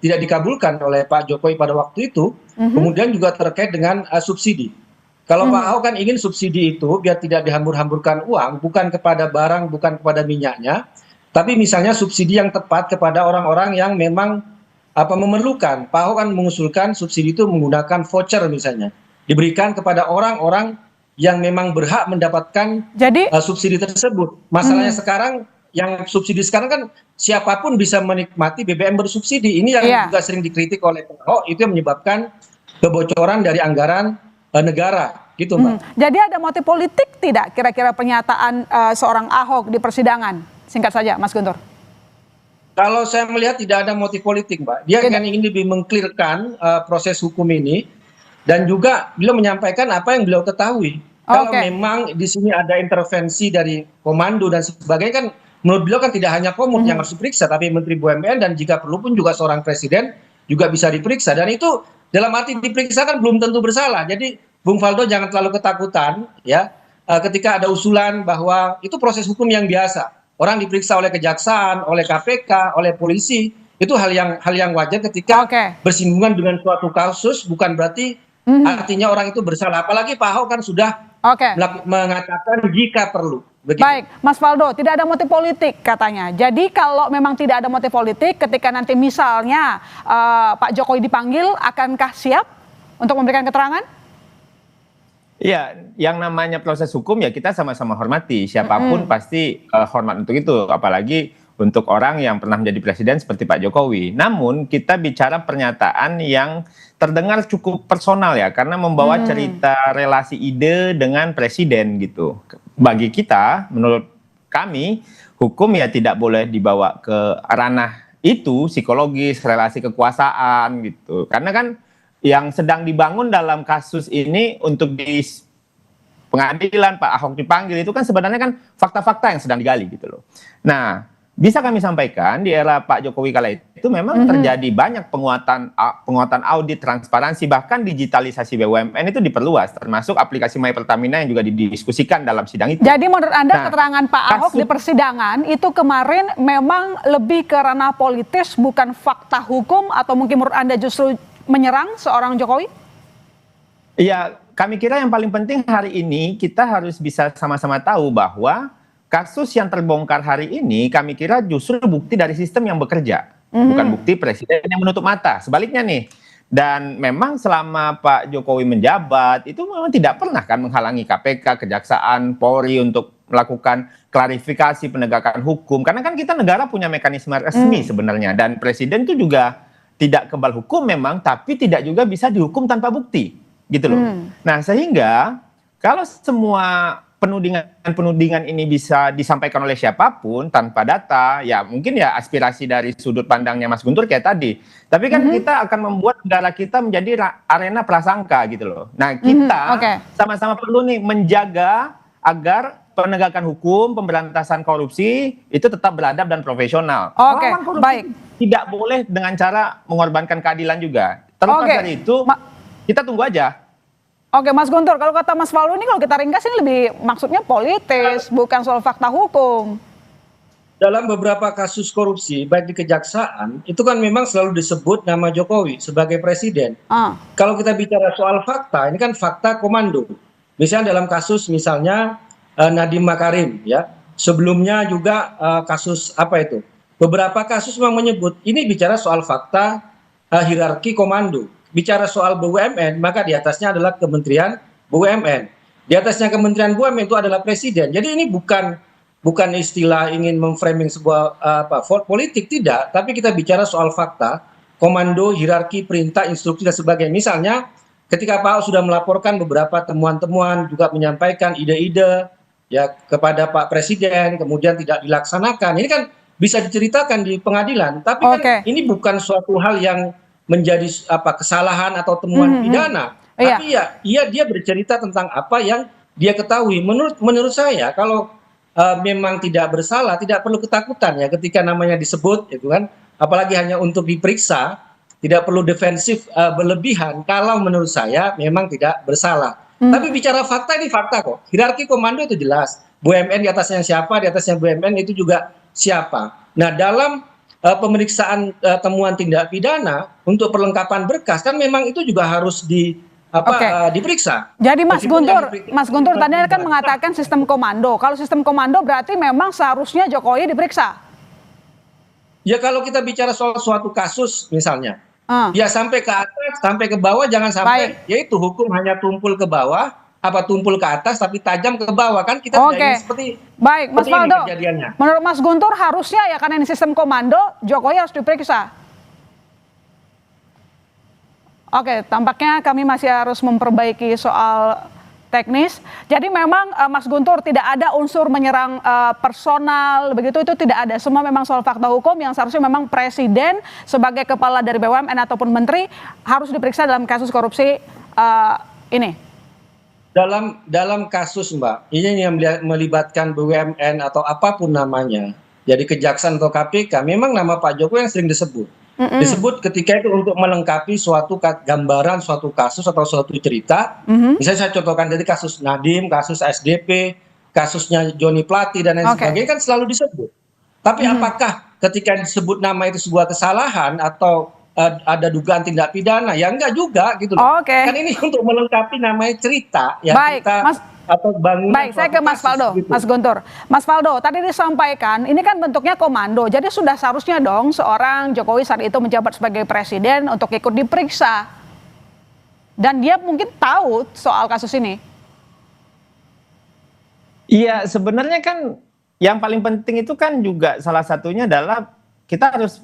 tidak dikabulkan oleh Pak Jokowi pada waktu itu. Kemudian juga terkait dengan subsidi. Kalau Pak Ahok kan ingin subsidi itu biar tidak dihambur-hamburkan uang, bukan kepada barang, bukan kepada minyaknya, tapi misalnya subsidi yang tepat kepada orang-orang yang memang memerlukan. Pak Ahok kan mengusulkan subsidi itu menggunakan voucher misalnya, diberikan kepada orang-orang yang memang berhak mendapatkan subsidi tersebut. Masalahnya sekarang yang subsidi sekarang kan siapapun bisa menikmati BBM bersubsidi. Ini yang juga sering dikritik oleh Pak Ahok, itu yang menyebabkan kebocoran dari anggaran negara, gitu Mbak.
Jadi ada motif politik tidak kira-kira pernyataan seorang Ahok di persidangan? Singkat saja, Mas Guntur.
Kalau saya melihat tidak ada motif politik, Mbak. Dia kan ingin lebih mengklirkan proses hukum ini, dan juga beliau menyampaikan apa yang beliau ketahui. Kalau memang di sini ada intervensi dari komando dan sebagainya, kan menurut beliau kan tidak hanya komut yang harus diperiksa, tapi Menteri BUMN dan jika perlu pun juga seorang presiden juga bisa diperiksa. Dan itu dalam arti diperiksa kan belum tentu bersalah. Jadi Bung Faldo jangan terlalu ketakutan ya ketika ada usulan bahwa itu proses hukum yang biasa. Orang diperiksa oleh kejaksaan, oleh KPK, oleh polisi, itu hal yang wajar ketika bersinggungan dengan suatu kasus, bukan berarti artinya orang itu bersalah. Apalagi Pak Ahok kan sudah mengatakan jika perlu. Begitu.
Baik, Mas Faldo, tidak ada motif politik katanya. Jadi kalau memang tidak ada motif politik, ketika nanti misalnya Pak Jokowi dipanggil, akankah siap untuk memberikan keterangan?
Iya, yang namanya proses hukum ya kita sama-sama hormati. Siapapun pasti hormat untuk itu. Apalagi untuk orang yang pernah menjadi presiden seperti Pak Jokowi. Namun kita bicara pernyataan yang terdengar cukup personal ya, karena membawa cerita relasi ide dengan presiden gitu. Bagi kita, menurut kami, hukum ya tidak boleh dibawa ke ranah itu, psikologis, relasi kekuasaan gitu. Karena kan yang sedang dibangun dalam kasus ini untuk di pengadilan Pak Ahok dipanggil itu kan sebenarnya kan fakta-fakta yang sedang digali gitu loh. Nah, bisa kami sampaikan di era Pak Jokowi kala itu memang terjadi banyak penguatan audit, transparansi, bahkan digitalisasi BUMN itu diperluas, termasuk aplikasi My Pertamina yang juga didiskusikan dalam sidang itu.
Jadi menurut Anda keterangan Pak Ahok di persidangan itu kemarin memang lebih ke ranah politis, bukan fakta hukum, atau mungkin menurut Anda justru menyerang seorang Jokowi?
Iya, kami kira yang paling penting hari ini kita harus bisa sama-sama tahu bahwa kasus yang terbongkar hari ini kami kira justru bukti dari sistem yang bekerja, bukan bukti presiden yang menutup mata. Sebaliknya nih, dan memang selama Pak Jokowi menjabat itu memang tidak pernah kan menghalangi KPK, Kejaksaan, Polri untuk melakukan klarifikasi penegakan hukum. Karena kan kita negara punya mekanisme resmi sebenarnya, dan presiden itu juga tidak kebal hukum memang, tapi tidak juga bisa dihukum tanpa bukti, gitu loh. Nah, sehingga kalau semua penudingan ini bisa disampaikan oleh siapapun tanpa data, ya mungkin ya aspirasi dari sudut pandangnya Mas Guntur kayak tadi. Tapi kan kita akan membuat negara kita menjadi arena prasangka gitu loh. Nah, kita sama-sama perlu nih menjaga agar penegakan hukum, pemberantasan korupsi itu tetap beradab dan profesional. Melawan korupsi tidak boleh dengan cara mengorbankan keadilan juga. Terlepas dari itu, kita tunggu aja.
Oke, Mas Guntur, kalau kata Mas Faldo ini kalau kita ringkas ini lebih maksudnya politis, bukan soal fakta hukum.
Dalam beberapa kasus korupsi, baik di kejaksaan, itu kan memang selalu disebut nama Jokowi sebagai presiden. Kalau kita bicara soal fakta, ini kan fakta komando. Misalnya dalam kasus misalnya Nadiem Makarim, ya. Sebelumnya juga kasus apa itu? Beberapa kasus memang menyebut ini bicara soal fakta hierarki komando. Bicara soal BUMN, maka di atasnya adalah Kementerian BUMN. Di atasnya Kementerian BUMN itu adalah presiden. Jadi ini bukan istilah ingin memframing sebuah politik, tidak. Tapi kita bicara soal fakta, komando, hierarki, perintah, instruksi, dan sebagainya. Misalnya ketika Pak Ahok sudah melaporkan beberapa temuan-temuan, juga menyampaikan ide-ide ya kepada Pak Presiden, kemudian tidak dilaksanakan. Ini kan bisa diceritakan di pengadilan. Tapi kan ini bukan suatu hal yang menjadi kesalahan atau temuan pidana, tapi ya dia bercerita tentang apa yang dia ketahui. Menurut saya kalau memang tidak bersalah, tidak perlu ketakutan ya ketika namanya disebut, itu kan, apalagi hanya untuk diperiksa, tidak perlu defensif berlebihan. Kalau menurut saya memang tidak bersalah. Tapi bicara fakta, ini fakta kok. Hierarki komando itu jelas. BUMN di atasnya siapa, di atasnya BUMN itu juga siapa. Nah, dalam pemeriksaan temuan tindak pidana untuk perlengkapan berkas kan memang itu juga harus diperiksa.
Jadi Mas Guntur tadi kan mengatakan sistem komando. Kalau sistem komando berarti memang seharusnya Jokowi diperiksa.
Ya kalau kita bicara soal suatu kasus misalnya, ya sampai ke atas, sampai ke bawah, jangan sampai yaitu hukum hanya tumpul ke bawah, tumpul ke atas tapi tajam ke bawah, kan kita tidak seperti
Mas Faldo, menurut Mas Guntur harusnya ya karena ini sistem komando, Jokowi harus diperiksa. Oke, tampaknya kami masih harus memperbaiki soal teknis. Jadi memang Mas Guntur tidak ada unsur menyerang personal begitu, itu tidak ada. Semua memang soal fakta hukum yang seharusnya memang presiden sebagai kepala dari BUMN ataupun menteri harus diperiksa dalam kasus korupsi ini.
Dalam kasus Mbak, ini yang melibatkan BUMN atau apapun namanya, jadi kejaksaan atau KPK, memang nama Pak Jokowi yang sering disebut. Disebut ketika itu untuk melengkapi suatu gambaran, suatu kasus atau suatu cerita. Misalnya saya contohkan tadi kasus Nadiem, kasus SDP, kasusnya Joni Plate dan lain sebagainya kan selalu disebut. Tapi apakah ketika disebut nama itu sebuah kesalahan atau ada dugaan tindak pidana? Ya enggak juga gitu loh. Kan ini untuk melengkapi namanya cerita ya. Atau bangunan.
Baik, saya ke Mas Faldo, gitu. Mas Guntur. Mas Faldo, tadi disampaikan ini kan bentuknya komando. Jadi sudah seharusnya dong seorang Jokowi saat itu menjabat sebagai presiden untuk ikut diperiksa. Dan dia mungkin tahu soal kasus ini.
Iya, sebenarnya kan yang paling penting itu kan juga salah satunya adalah kita harus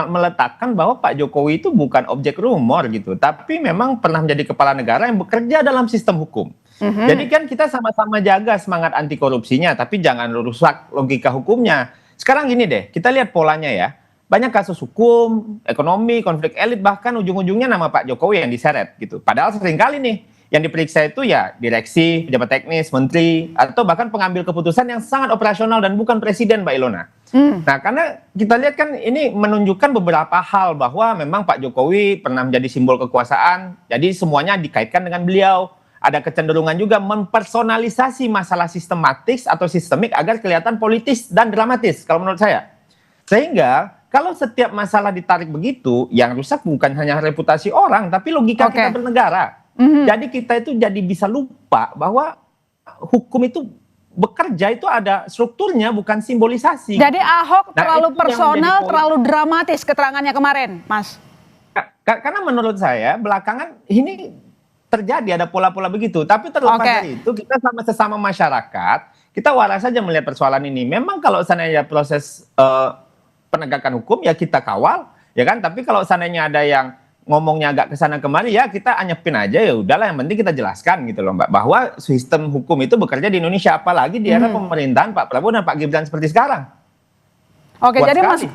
meletakkan bahwa Pak Jokowi itu bukan objek rumor gitu, tapi memang pernah menjadi kepala negara yang bekerja dalam sistem hukum. Jadi kan kita sama-sama jaga semangat anti korupsinya, tapi jangan rusak logika hukumnya. Sekarang gini deh, kita lihat polanya ya. Banyak kasus hukum, ekonomi, konflik elit, bahkan ujung-ujungnya nama Pak Jokowi yang diseret gitu. Padahal seringkali nih yang diperiksa itu ya direksi, pejabat teknis, menteri, atau bahkan pengambil keputusan yang sangat operasional dan bukan presiden, Mbak Ilona. Nah, karena kita lihat kan ini menunjukkan beberapa hal bahwa memang Pak Jokowi pernah menjadi simbol kekuasaan, jadi semuanya dikaitkan dengan beliau. Ada kecenderungan juga mempersonalisasi masalah sistematis atau sistemik agar kelihatan politis dan dramatis, kalau menurut saya. Sehingga kalau setiap masalah ditarik begitu, yang rusak bukan hanya reputasi orang, tapi logika kita bernegara. Jadi kita itu jadi bisa lupa bahwa hukum itu bekerja itu ada strukturnya, bukan simbolisasi.
Jadi Ahok terlalu personal, terlalu dramatis keterangannya kemarin, Mas.
Karena menurut saya belakangan ini terjadi ada pola-pola begitu. Tapi terlepas dari itu, kita sama sesama masyarakat kita waras saja melihat persoalan ini. Memang kalau seandainya proses penegakan hukum ya kita kawal, ya kan. Tapi kalau seandainya ada yang ngomongnya agak kesana kemari ya kita anyepin aja, ya udahlah, yang penting kita jelaskan gitu loh Mbak, bahwa sistem hukum itu bekerja di Indonesia, apalagi di era pemerintahan Pak Prabowo dan Pak Gibran seperti sekarang.
Oke,
Kuat
jadi
sekali.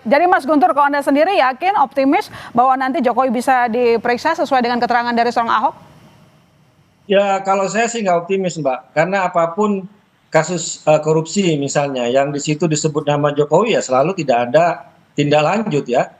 jadi Mas Guntur, kalau Anda sendiri yakin, optimis bahwa nanti Jokowi bisa diperiksa sesuai dengan keterangan dari seorang Ahok?
Ya kalau saya sih nggak optimis Mbak, karena apapun kasus korupsi misalnya yang di situ disebut nama Jokowi ya selalu tidak ada tindak lanjut ya,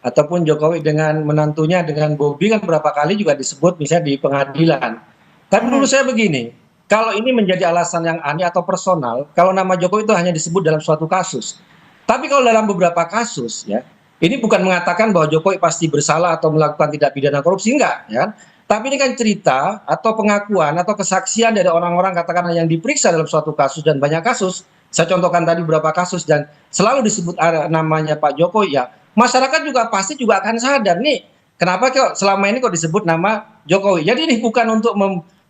ataupun Jokowi dengan menantunya dengan Bobi kan berapa kali juga disebut misalnya di pengadilan. Tapi menurut saya begini, kalau ini menjadi alasan yang aneh atau personal, kalau nama Jokowi itu hanya disebut dalam suatu kasus. Tapi kalau dalam beberapa kasus ya, ini bukan mengatakan bahwa Jokowi pasti bersalah atau melakukan tindak pidana korupsi, enggak ya. Tapi ini kan cerita atau pengakuan atau kesaksian dari orang-orang katakanlah yang diperiksa dalam suatu kasus dan banyak kasus. Saya contohkan tadi beberapa kasus dan selalu disebut namanya Pak Jokowi ya. Masyarakat juga pasti juga akan sadar nih kenapa kok selama ini kok disebut nama Jokowi. Jadi ini bukan untuk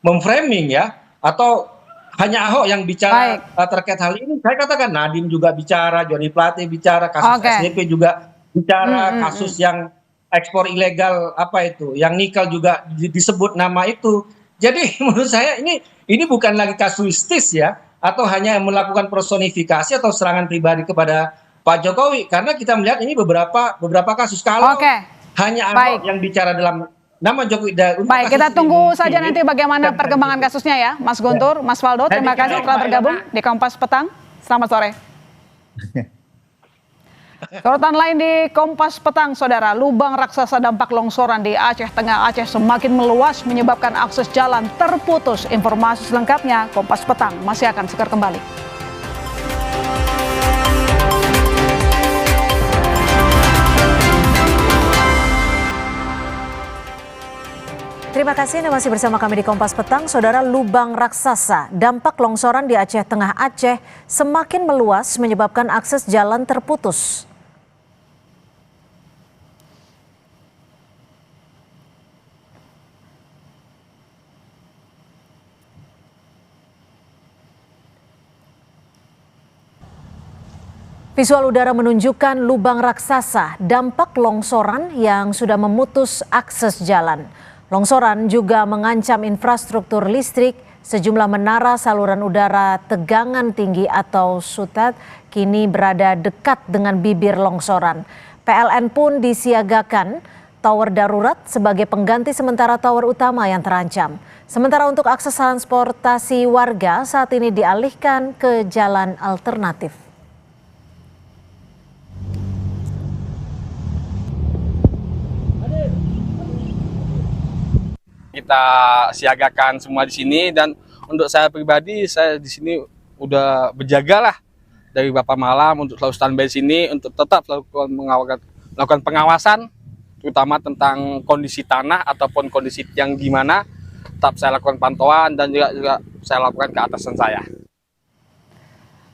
memframing ya, atau hanya Ahok yang bicara terkait hal ini. Saya katakan Nadiem juga bicara, Joni Plate bicara, kasus SDP juga bicara, kasus yang ekspor ilegal apa itu, yang nikel juga disebut nama itu. Jadi menurut saya ini bukan lagi kasuistis ya, atau hanya melakukan personifikasi atau serangan pribadi kepada Pak Jokowi, karena kita melihat ini beberapa kasus. Kalau hanya Ahok yang bicara dalam nama Jokowi.
Baik, kita tunggu saja nanti bagaimana perkembangan kasusnya ya, Mas Guntur, Mas Waldo. Terima kasih telah bergabung di Kompas Petang. Selamat sore. Sorotan lain di Kompas Petang, Saudara, lubang raksasa dampak longsoran di Aceh Tengah Aceh semakin meluas menyebabkan akses jalan terputus. Informasi selengkapnya Kompas Petang masih akan segera kembali.
Terima kasih Anda masih bersama kami di Kompas Petang. Saudara, lubang raksasa dampak longsoran di Aceh Tengah Aceh semakin meluas menyebabkan akses jalan terputus. Visual udara menunjukkan lubang raksasa dampak longsoran yang sudah memutus akses jalan. Longsoran juga mengancam infrastruktur listrik, sejumlah menara saluran udara tegangan tinggi atau SUTET kini berada dekat dengan bibir longsoran. PLN pun disiagakan tower darurat sebagai pengganti sementara tower utama yang terancam. Sementara untuk akses transportasi warga saat ini dialihkan ke jalan alternatif.
Kita siagakan semua di sini, dan untuk saya pribadi, saya di sini udah berjaga lah dari beberapa malam untuk selalu standby di sini untuk tetap melakukan pengawasan, terutama tentang kondisi tanah ataupun kondisi yang gimana. Tetap saya lakukan pantauan dan juga saya lakukan ke atasan saya.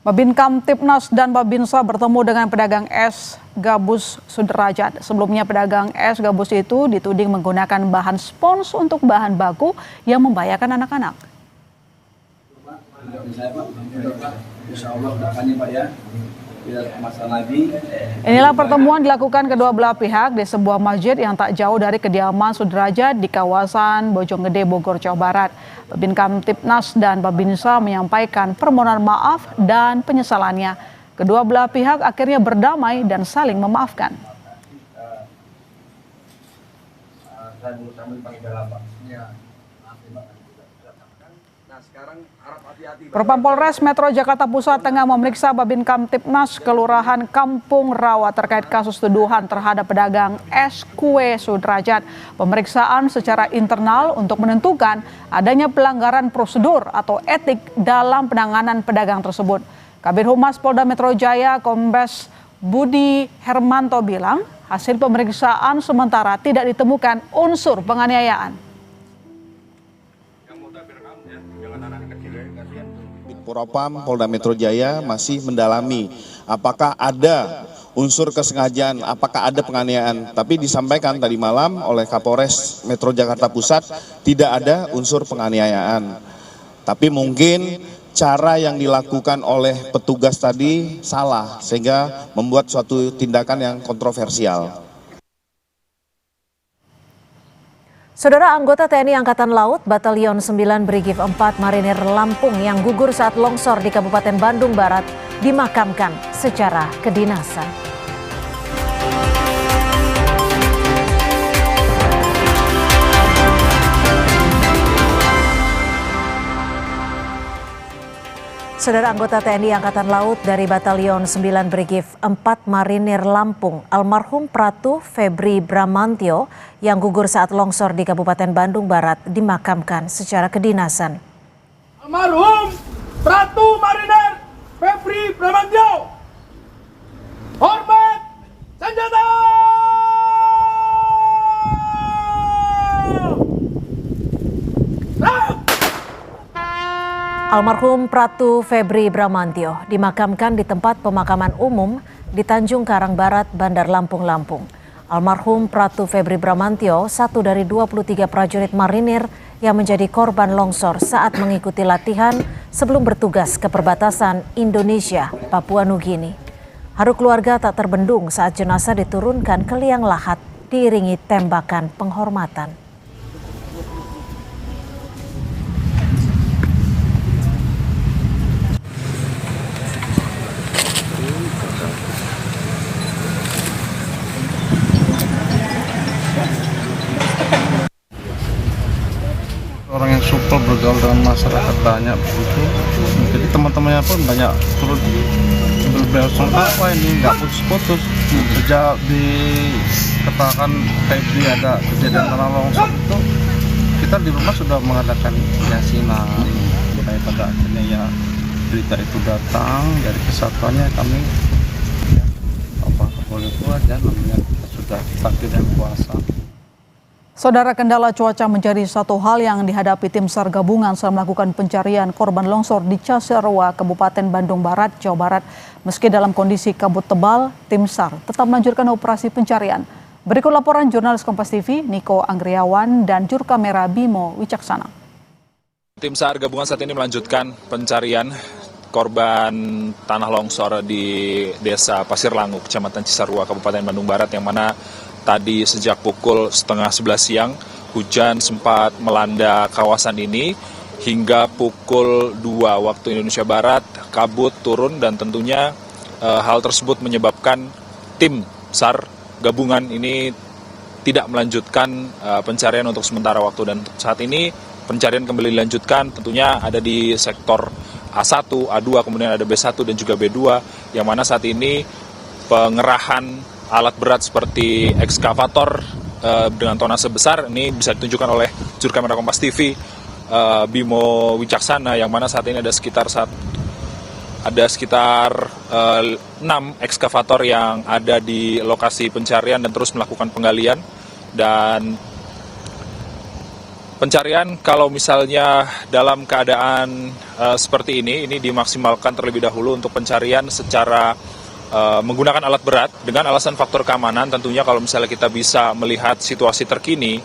Babin Kamtipnas dan Babinsa bertemu dengan pedagang es gabus Sudrajat. Sebelumnya pedagang es gabus itu dituding menggunakan bahan spons untuk bahan baku yang membahayakan anak-anak. Inilah pertemuan dilakukan kedua belah pihak di sebuah masjid yang tak jauh dari kediaman Sudrajat di kawasan Bojonggede, Bogor, Jawa Barat. Babin Kamtipnas dan Babinsa menyampaikan permohonan maaf dan penyesalannya. Kedua belah pihak akhirnya berdamai dan saling memaafkan. Propam Polres Metro Jakarta Pusat tengah memeriksa Babin Kamtipnas Kelurahan Kampung Rawa terkait kasus tuduhan terhadap pedagang es kue Sudrajat. Pemeriksaan secara internal untuk menentukan adanya pelanggaran prosedur atau etik dalam penanganan pedagang tersebut. Kabid Humas Polda Metro Jaya Kombes Budi Hermanto bilang hasil pemeriksaan sementara tidak ditemukan unsur penganiayaan.
Propam Polda Metro Jaya masih mendalami apakah ada unsur kesengajaan, apakah ada penganiayaan. Tapi disampaikan tadi malam oleh Kapolres Metro Jakarta Pusat tidak ada unsur penganiayaan. Tapi mungkin cara yang dilakukan oleh petugas tadi salah sehingga membuat suatu tindakan yang kontroversial.
Saudara, anggota TNI Angkatan Laut Batalion 9 Brigif 4 Marinir Lampung yang gugur saat longsor di Kabupaten Bandung Barat dimakamkan secara kedinasan. Saudara, anggota TNI Angkatan Laut dari Batalion 9 Brigif 4 Marinir Lampung, almarhum Pratu Febri Bramantio yang gugur saat longsor di Kabupaten Bandung Barat dimakamkan secara kedinasan.
Almarhum Pratu Marinir Febri Bramantio, hormat senjata!
Almarhum Pratu Febri Bramantio dimakamkan di tempat pemakaman umum di Tanjung Karang Barat, Bandar Lampung, Lampung. Almarhum Pratu Febri Bramantio, satu dari 23 prajurit marinir yang menjadi korban longsor saat mengikuti latihan sebelum bertugas ke perbatasan Indonesia, Papua Nugini. Haru keluarga tak terbendung saat jenazah diturunkan ke liang lahat diiringi tembakan penghormatan.
Orang yang supel bergaul dengan masyarakat banyak begitu, jadi teman-temannya pun banyak turut bersangka, wah ini nggak putus-putus. Sejak dikatakan Febri ada kejadian tanah longsor itu, kita di rumah sudah mengadakan yasinan. Pada akhirnya ya berita itu datang dari kesatuannya, kami ya apa boleh buat ya, namanya kita sudah takdir dan kuasa.
Saudara, kendala cuaca menjadi satu hal yang dihadapi tim SAR gabungan saat melakukan pencarian korban longsor di Cisarua, Kabupaten Bandung Barat, Jawa Barat. Meski dalam kondisi kabut tebal, tim SAR tetap melanjutkan operasi pencarian. Berikut laporan jurnalis Kompas TV, Niko Anggriawan dan juru kamera Bimo Wicaksana.
Tim SAR gabungan saat ini melanjutkan pencarian korban tanah longsor di Desa Pasir Langu, Kecamatan Cisarua, Kabupaten Bandung Barat, yang mana tadi sejak pukul 10:30 siang hujan sempat melanda kawasan ini hingga pukul 2 waktu Indonesia Barat kabut turun, dan tentunya hal tersebut menyebabkan tim SAR gabungan ini tidak melanjutkan pencarian untuk sementara waktu, dan saat ini pencarian kembali dilanjutkan. Tentunya ada di sektor A1, A2, kemudian ada B1 dan juga B2, yang mana saat ini pengerahan alat berat seperti ekskavator dengan tonase besar ini bisa ditunjukkan oleh juru kamera Kompas TV Bimo Wicaksana, yang mana saat ini ada sekitar 6 ekskavator yang ada di lokasi pencarian dan terus melakukan penggalian. Dan pencarian kalau misalnya dalam keadaan seperti ini dimaksimalkan terlebih dahulu untuk pencarian secara menggunakan alat berat dengan alasan faktor keamanan. Tentunya kalau misalnya kita bisa melihat situasi terkini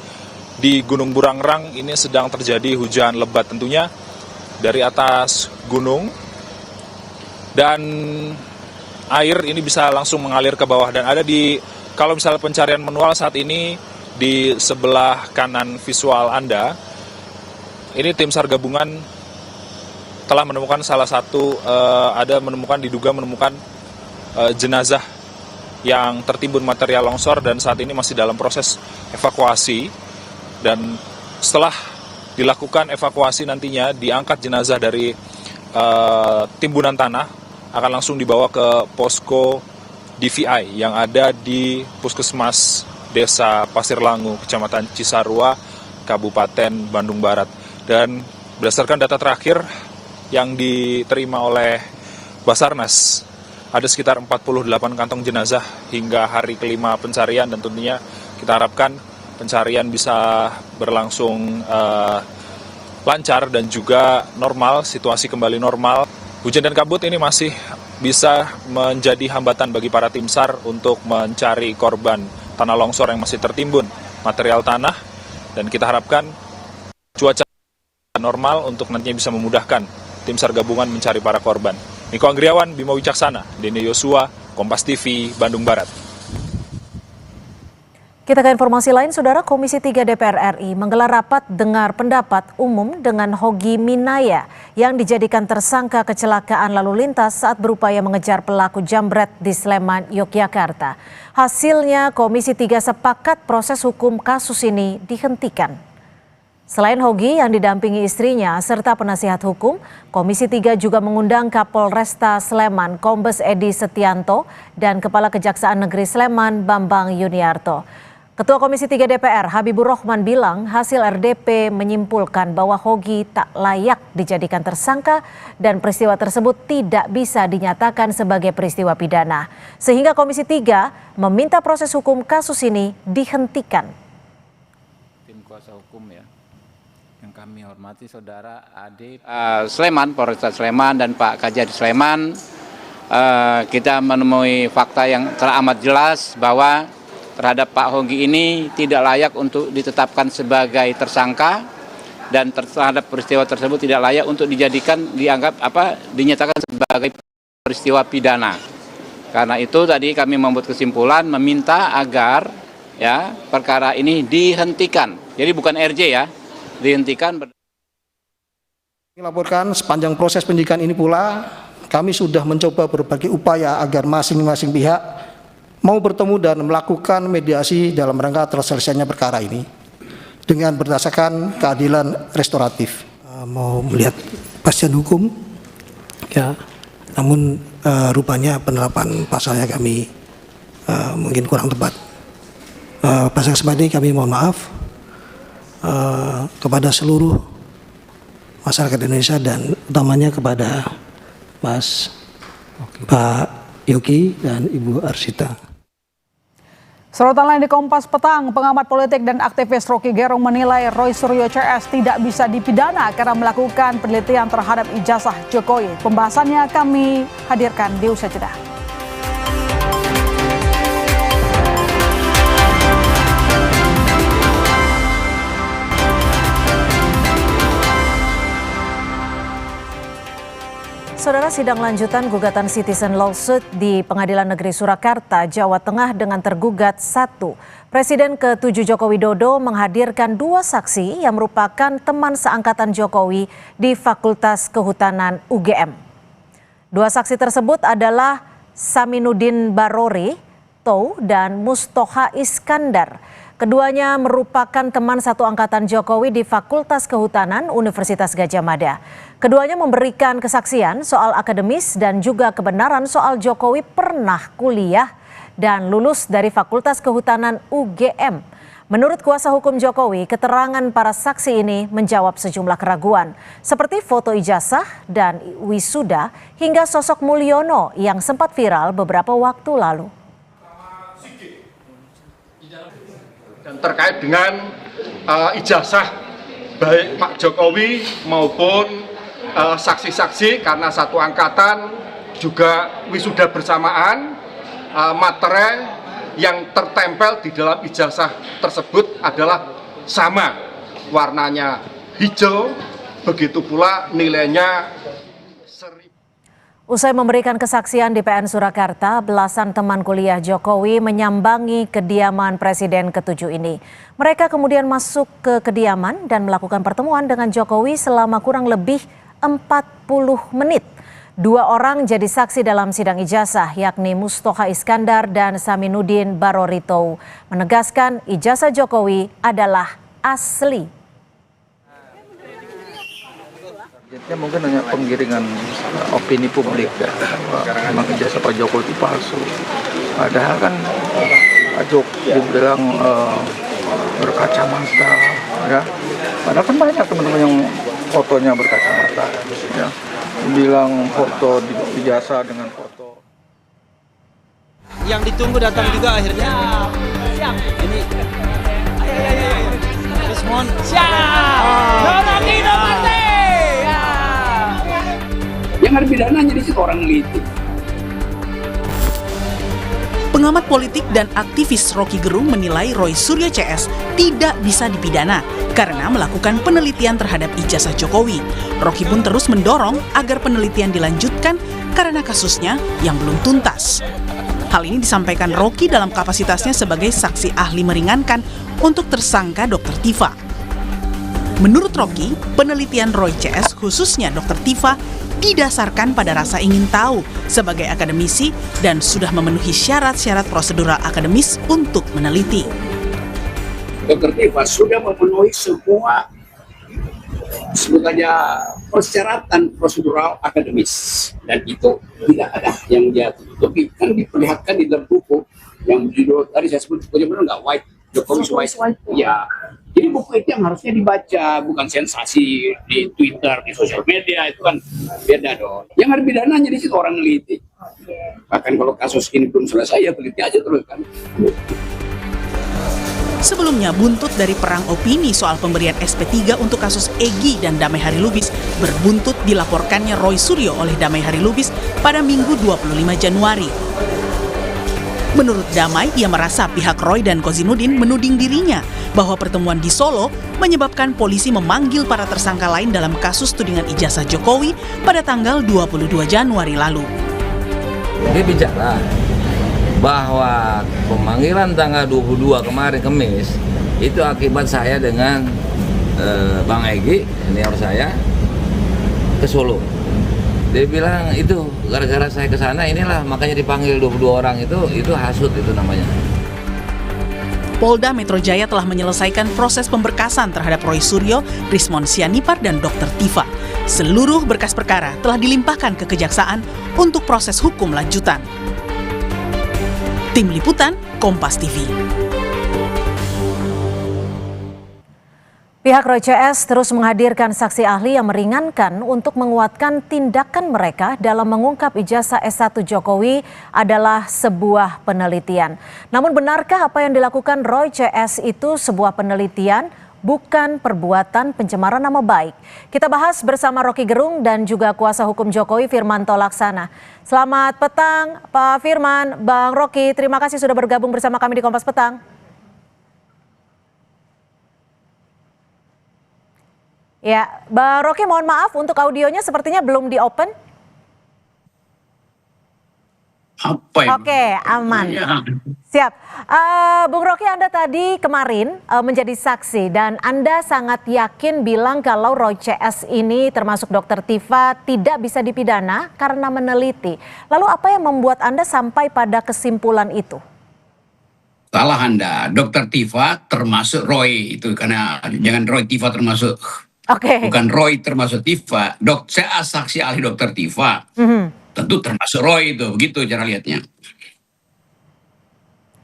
di Gunung Burangrang, ini sedang terjadi hujan lebat tentunya dari atas gunung, dan air ini bisa langsung mengalir ke bawah. Dan ada kalau misalnya pencarian manual saat ini di sebelah kanan visual Anda, ini tim SAR gabungan telah menemukan salah satu diduga menemukan jenazah yang tertimbun material longsor, dan saat ini masih dalam proses evakuasi. Dan setelah dilakukan evakuasi, nantinya diangkat jenazah dari timbunan tanah akan langsung dibawa ke posko DVI yang ada di Puskesmas Desa Pasir Langu, Kecamatan Cisarua, Kabupaten Bandung Barat. Dan berdasarkan data terakhir yang diterima oleh Basarnas, ada sekitar 48 kantong jenazah hingga hari kelima pencarian, dan tentunya kita harapkan pencarian bisa berlangsung lancar dan juga normal, situasi kembali normal. Hujan dan kabut ini masih bisa menjadi hambatan bagi para tim SAR untuk mencari korban tanah longsor yang masih tertimbun material tanah, dan kita harapkan cuaca normal untuk nantinya bisa memudahkan tim SAR gabungan mencari para korban. Niko Anggriawan, Bima Wicaksana, Denny Yosua, Kompas TV, Bandung Barat.
Kita ke informasi lain, Saudara. Komisi 3 DPR RI menggelar rapat dengar pendapat umum dengan Hogi Minaya yang dijadikan tersangka kecelakaan lalu lintas saat berupaya mengejar pelaku jambret di Sleman, Yogyakarta. Hasilnya, Komisi 3 sepakat proses hukum kasus ini dihentikan. Selain Hogi yang didampingi istrinya serta penasihat hukum, Komisi 3 juga mengundang Kapolresta Sleman Kombes Edi Setianto dan Kepala Kejaksaan Negeri Sleman Bambang Yuniarto. Ketua Komisi 3 DPR Habibur Rahman bilang hasil RDP menyimpulkan bahwa Hogi tak layak dijadikan tersangka dan peristiwa tersebut tidak bisa dinyatakan sebagai peristiwa pidana. Sehingga Komisi 3 meminta proses hukum kasus ini dihentikan.
Tim kuasa hukum ya, yang kami hormati Saudara Ade Sleman, Polresta Sleman dan Pak Kajari Sleman, kita menemui fakta yang teramat jelas bahwa terhadap Pak Hogi ini tidak layak untuk ditetapkan sebagai tersangka dan terhadap peristiwa tersebut tidak layak untuk dinyatakan sebagai peristiwa pidana. Karena itu tadi kami membuat kesimpulan meminta agar ya perkara ini dihentikan. Jadi bukan RJ ya, dihentikan.
Dilaporkan sepanjang proses penyidikan ini pula kami sudah mencoba berbagai upaya agar masing-masing pihak mau bertemu dan melakukan mediasi dalam rangka terselesainya perkara ini dengan berdasarkan keadilan restoratif. Mau melihat kepastian hukum, ya, namun rupanya penerapan pasalnya kami mungkin kurang tepat. Pada kesempatan ini kami mohon maaf kepada seluruh masyarakat Indonesia dan utamanya kepada Pak Yogi dan Ibu Arsita.
Sorotan lain di Kompas Petang, pengamat politik dan aktivis Rocky Gerung menilai Roy Suryo CS tidak bisa dipidana karena melakukan penelitian terhadap ijazah Jokowi. Pembahasannya kami hadirkan di usai jeda.
Saudara, sidang lanjutan gugatan citizen lawsuit di Pengadilan Negeri Surakarta, Jawa Tengah dengan tergugat 1. Presiden ke-7 Joko Widodo menghadirkan 2 saksi yang merupakan teman seangkatan Jokowi di Fakultas Kehutanan UGM. 2 saksi tersebut adalah Saminuddin Barori Tow dan Mustoha Iskandar. Keduanya merupakan teman satu angkatan Jokowi di Fakultas Kehutanan Universitas Gadjah Mada. Keduanya memberikan kesaksian soal akademis dan juga kebenaran soal Jokowi pernah kuliah dan lulus dari Fakultas Kehutanan UGM. Menurut kuasa hukum Jokowi, keterangan para saksi ini menjawab sejumlah keraguan, seperti foto ijazah dan wisuda hingga sosok Mulyono yang sempat viral beberapa waktu lalu.
Dan terkait dengan ijazah baik Pak Jokowi maupun saksi-saksi karena satu angkatan juga wisuda bersamaan, materai yang tertempel di dalam ijazah tersebut adalah sama, warnanya hijau, begitu pula nilainya.
Usai memberikan kesaksian di PN Surakarta, belasan teman kuliah Jokowi menyambangi kediaman Presiden ke-7 ini. Mereka kemudian masuk ke kediaman dan melakukan pertemuan dengan Jokowi selama kurang lebih 40 menit. 2 orang jadi saksi dalam sidang ijazah, yakni Mustoha Iskandar dan Saminuddin Barori Tow, menegaskan ijazah Jokowi adalah asli.
Targetnya mungkin hanya penggiringan opini publik ya, memang ijazah Pak Jokowi itu palsu. Padahal kan Pak Jokowi dibilang berkacamata, ya. Padahal kan banyak teman-teman yang fotonya berkacamata, ya. Bilang foto di ijazah dengan foto.
Yang ditunggu datang juga akhirnya. Siap. Ini. Ayo. Rismon. Siap. Donati.
Yang ada pidananya di situ orang itu.
Pengamat politik dan aktivis Rocky Gerung menilai Roy Suryo CS tidak bisa dipidana karena melakukan penelitian terhadap ijazah Jokowi. Rocky pun terus mendorong agar penelitian dilanjutkan karena kasusnya yang belum tuntas. Hal ini disampaikan Rocky dalam kapasitasnya sebagai saksi ahli meringankan untuk tersangka Dr. Tifa. Menurut Rocky, penelitian Roy CS khususnya Dr. Tifa didasarkan pada rasa ingin tahu sebagai akademisi dan sudah memenuhi syarat-syarat prosedural akademis untuk meneliti.
Dr. Tifa sudah memenuhi semua sebutannya persyaratan prosedural akademis, dan itu tidak ada yang dia tutupi. Kan diperlihatkan di dalam buku yang judul tadi saya sebut, bukunya benar nggak, White, Jokowi's White. Ya, jadi buku itu yang harusnya dibaca, bukan sensasi di Twitter, di sosial media, itu kan beda dong. Yang ada pidananya di situ orang neliti. Bahkan kalau kasus ini belum selesai, ya teliti aja terus kan.
Sebelumnya, buntut dari perang opini soal pemberian SP3 untuk kasus Egy dan Damai Hari Lubis berbuntut dilaporkannya Roy Suryo oleh Damai Hari Lubis pada Minggu 25 Januari. Menurut Damai, ia merasa pihak Roy dan Kozinudin menuding dirinya bahwa pertemuan di Solo menyebabkan polisi memanggil para tersangka lain dalam kasus tudingan ijazah Jokowi pada tanggal 22 Januari lalu.
Dia bicara bahwa pemanggilan tanggal 22 kemarin Kamis itu akibat saya dengan Bang Egy, senior saya, ke Solo. Dia bilang itu gara-gara saya ke sana inilah makanya dipanggil 22 orang itu hasut itu namanya.
Polda Metro Jaya telah menyelesaikan proses pemberkasan terhadap Roy Suryo, Rismon Sianipar, dan Dr. Tifa. Seluruh berkas perkara telah dilimpahkan ke Kejaksaan untuk proses hukum lanjutan. Tim Liputan, Kompas TV.
Pihak Roy CS terus menghadirkan saksi ahli yang meringankan untuk menguatkan tindakan mereka dalam mengungkap ijazah S1 Jokowi adalah sebuah penelitian. Namun benarkah apa yang dilakukan Roy CS itu sebuah penelitian, bukan perbuatan pencemaran nama baik? Kita bahas bersama Rocky Gerung dan juga kuasa hukum Jokowi Firmanto Laksana. Selamat petang Pak Firman, Bang Rocky, terima kasih sudah bergabung bersama kami di Kompas Petang. Ya, Bang Rocky, mohon maaf untuk audionya sepertinya belum di-open.
Apa ya?
Oke, aman.
Ya.
Siap. Bung Rocky, Anda tadi kemarin menjadi saksi dan Anda sangat yakin bilang kalau Roy CS ini termasuk Dr. Tifa tidak bisa dipidana karena meneliti. Lalu apa yang membuat Anda sampai pada kesimpulan itu?
Salah Anda, Dr. Tifa termasuk Roy itu, karena jangan Roy Tifa termasuk.
Oke.
Bukan Roy termasuk Tifa. Saya saksi ahli Dr. Tifa. Tentu termasuk Roy itu, begitu cara lihatnya.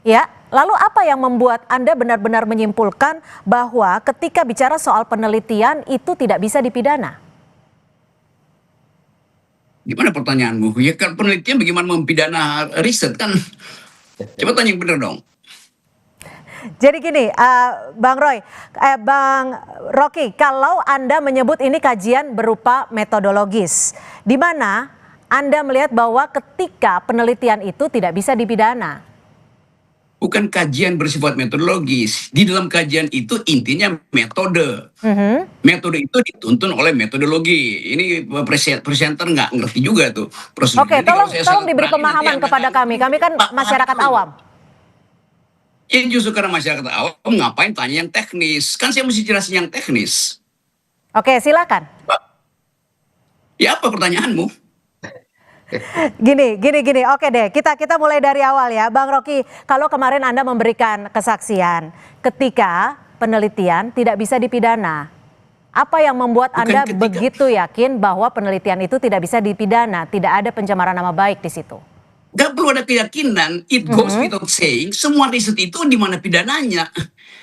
Ya, lalu apa yang membuat Anda benar-benar menyimpulkan bahwa ketika bicara soal penelitian itu tidak bisa dipidana?
Gimana pertanyaanmu? Ya kan penelitian bagaimana mempidana riset kan? Coba tanya yang benar dong.
Jadi gini, Bang Rocky, kalau Anda menyebut ini kajian berupa metodologis, di mana Anda melihat bahwa ketika penelitian itu tidak bisa dipidana?
Bukan kajian bersifat metodologis. Di dalam kajian itu intinya metode. Metode itu dituntun oleh metodologi. Ini presenter nggak ngerti juga tuh.
Oke, tolong diberi pemahaman kepada kami. Kami kan masyarakat awam.
Ya justru karena masyarakat awam ngapain tanya yang teknis? Kan saya mesti jelasin yang teknis.
Oke, silakan.
Ya apa pertanyaanmu?
Gini. Oke deh, kita mulai dari awal ya. Bang Rocky, kalau kemarin Anda memberikan kesaksian ketika penelitian tidak bisa dipidana, apa yang membuat Anda begitu yakin bahwa penelitian itu tidak bisa dipidana, tidak ada pencemaran nama baik di situ?
Gak perlu ada keyakinan, it goes without saying, semua riset itu di mana pidananya.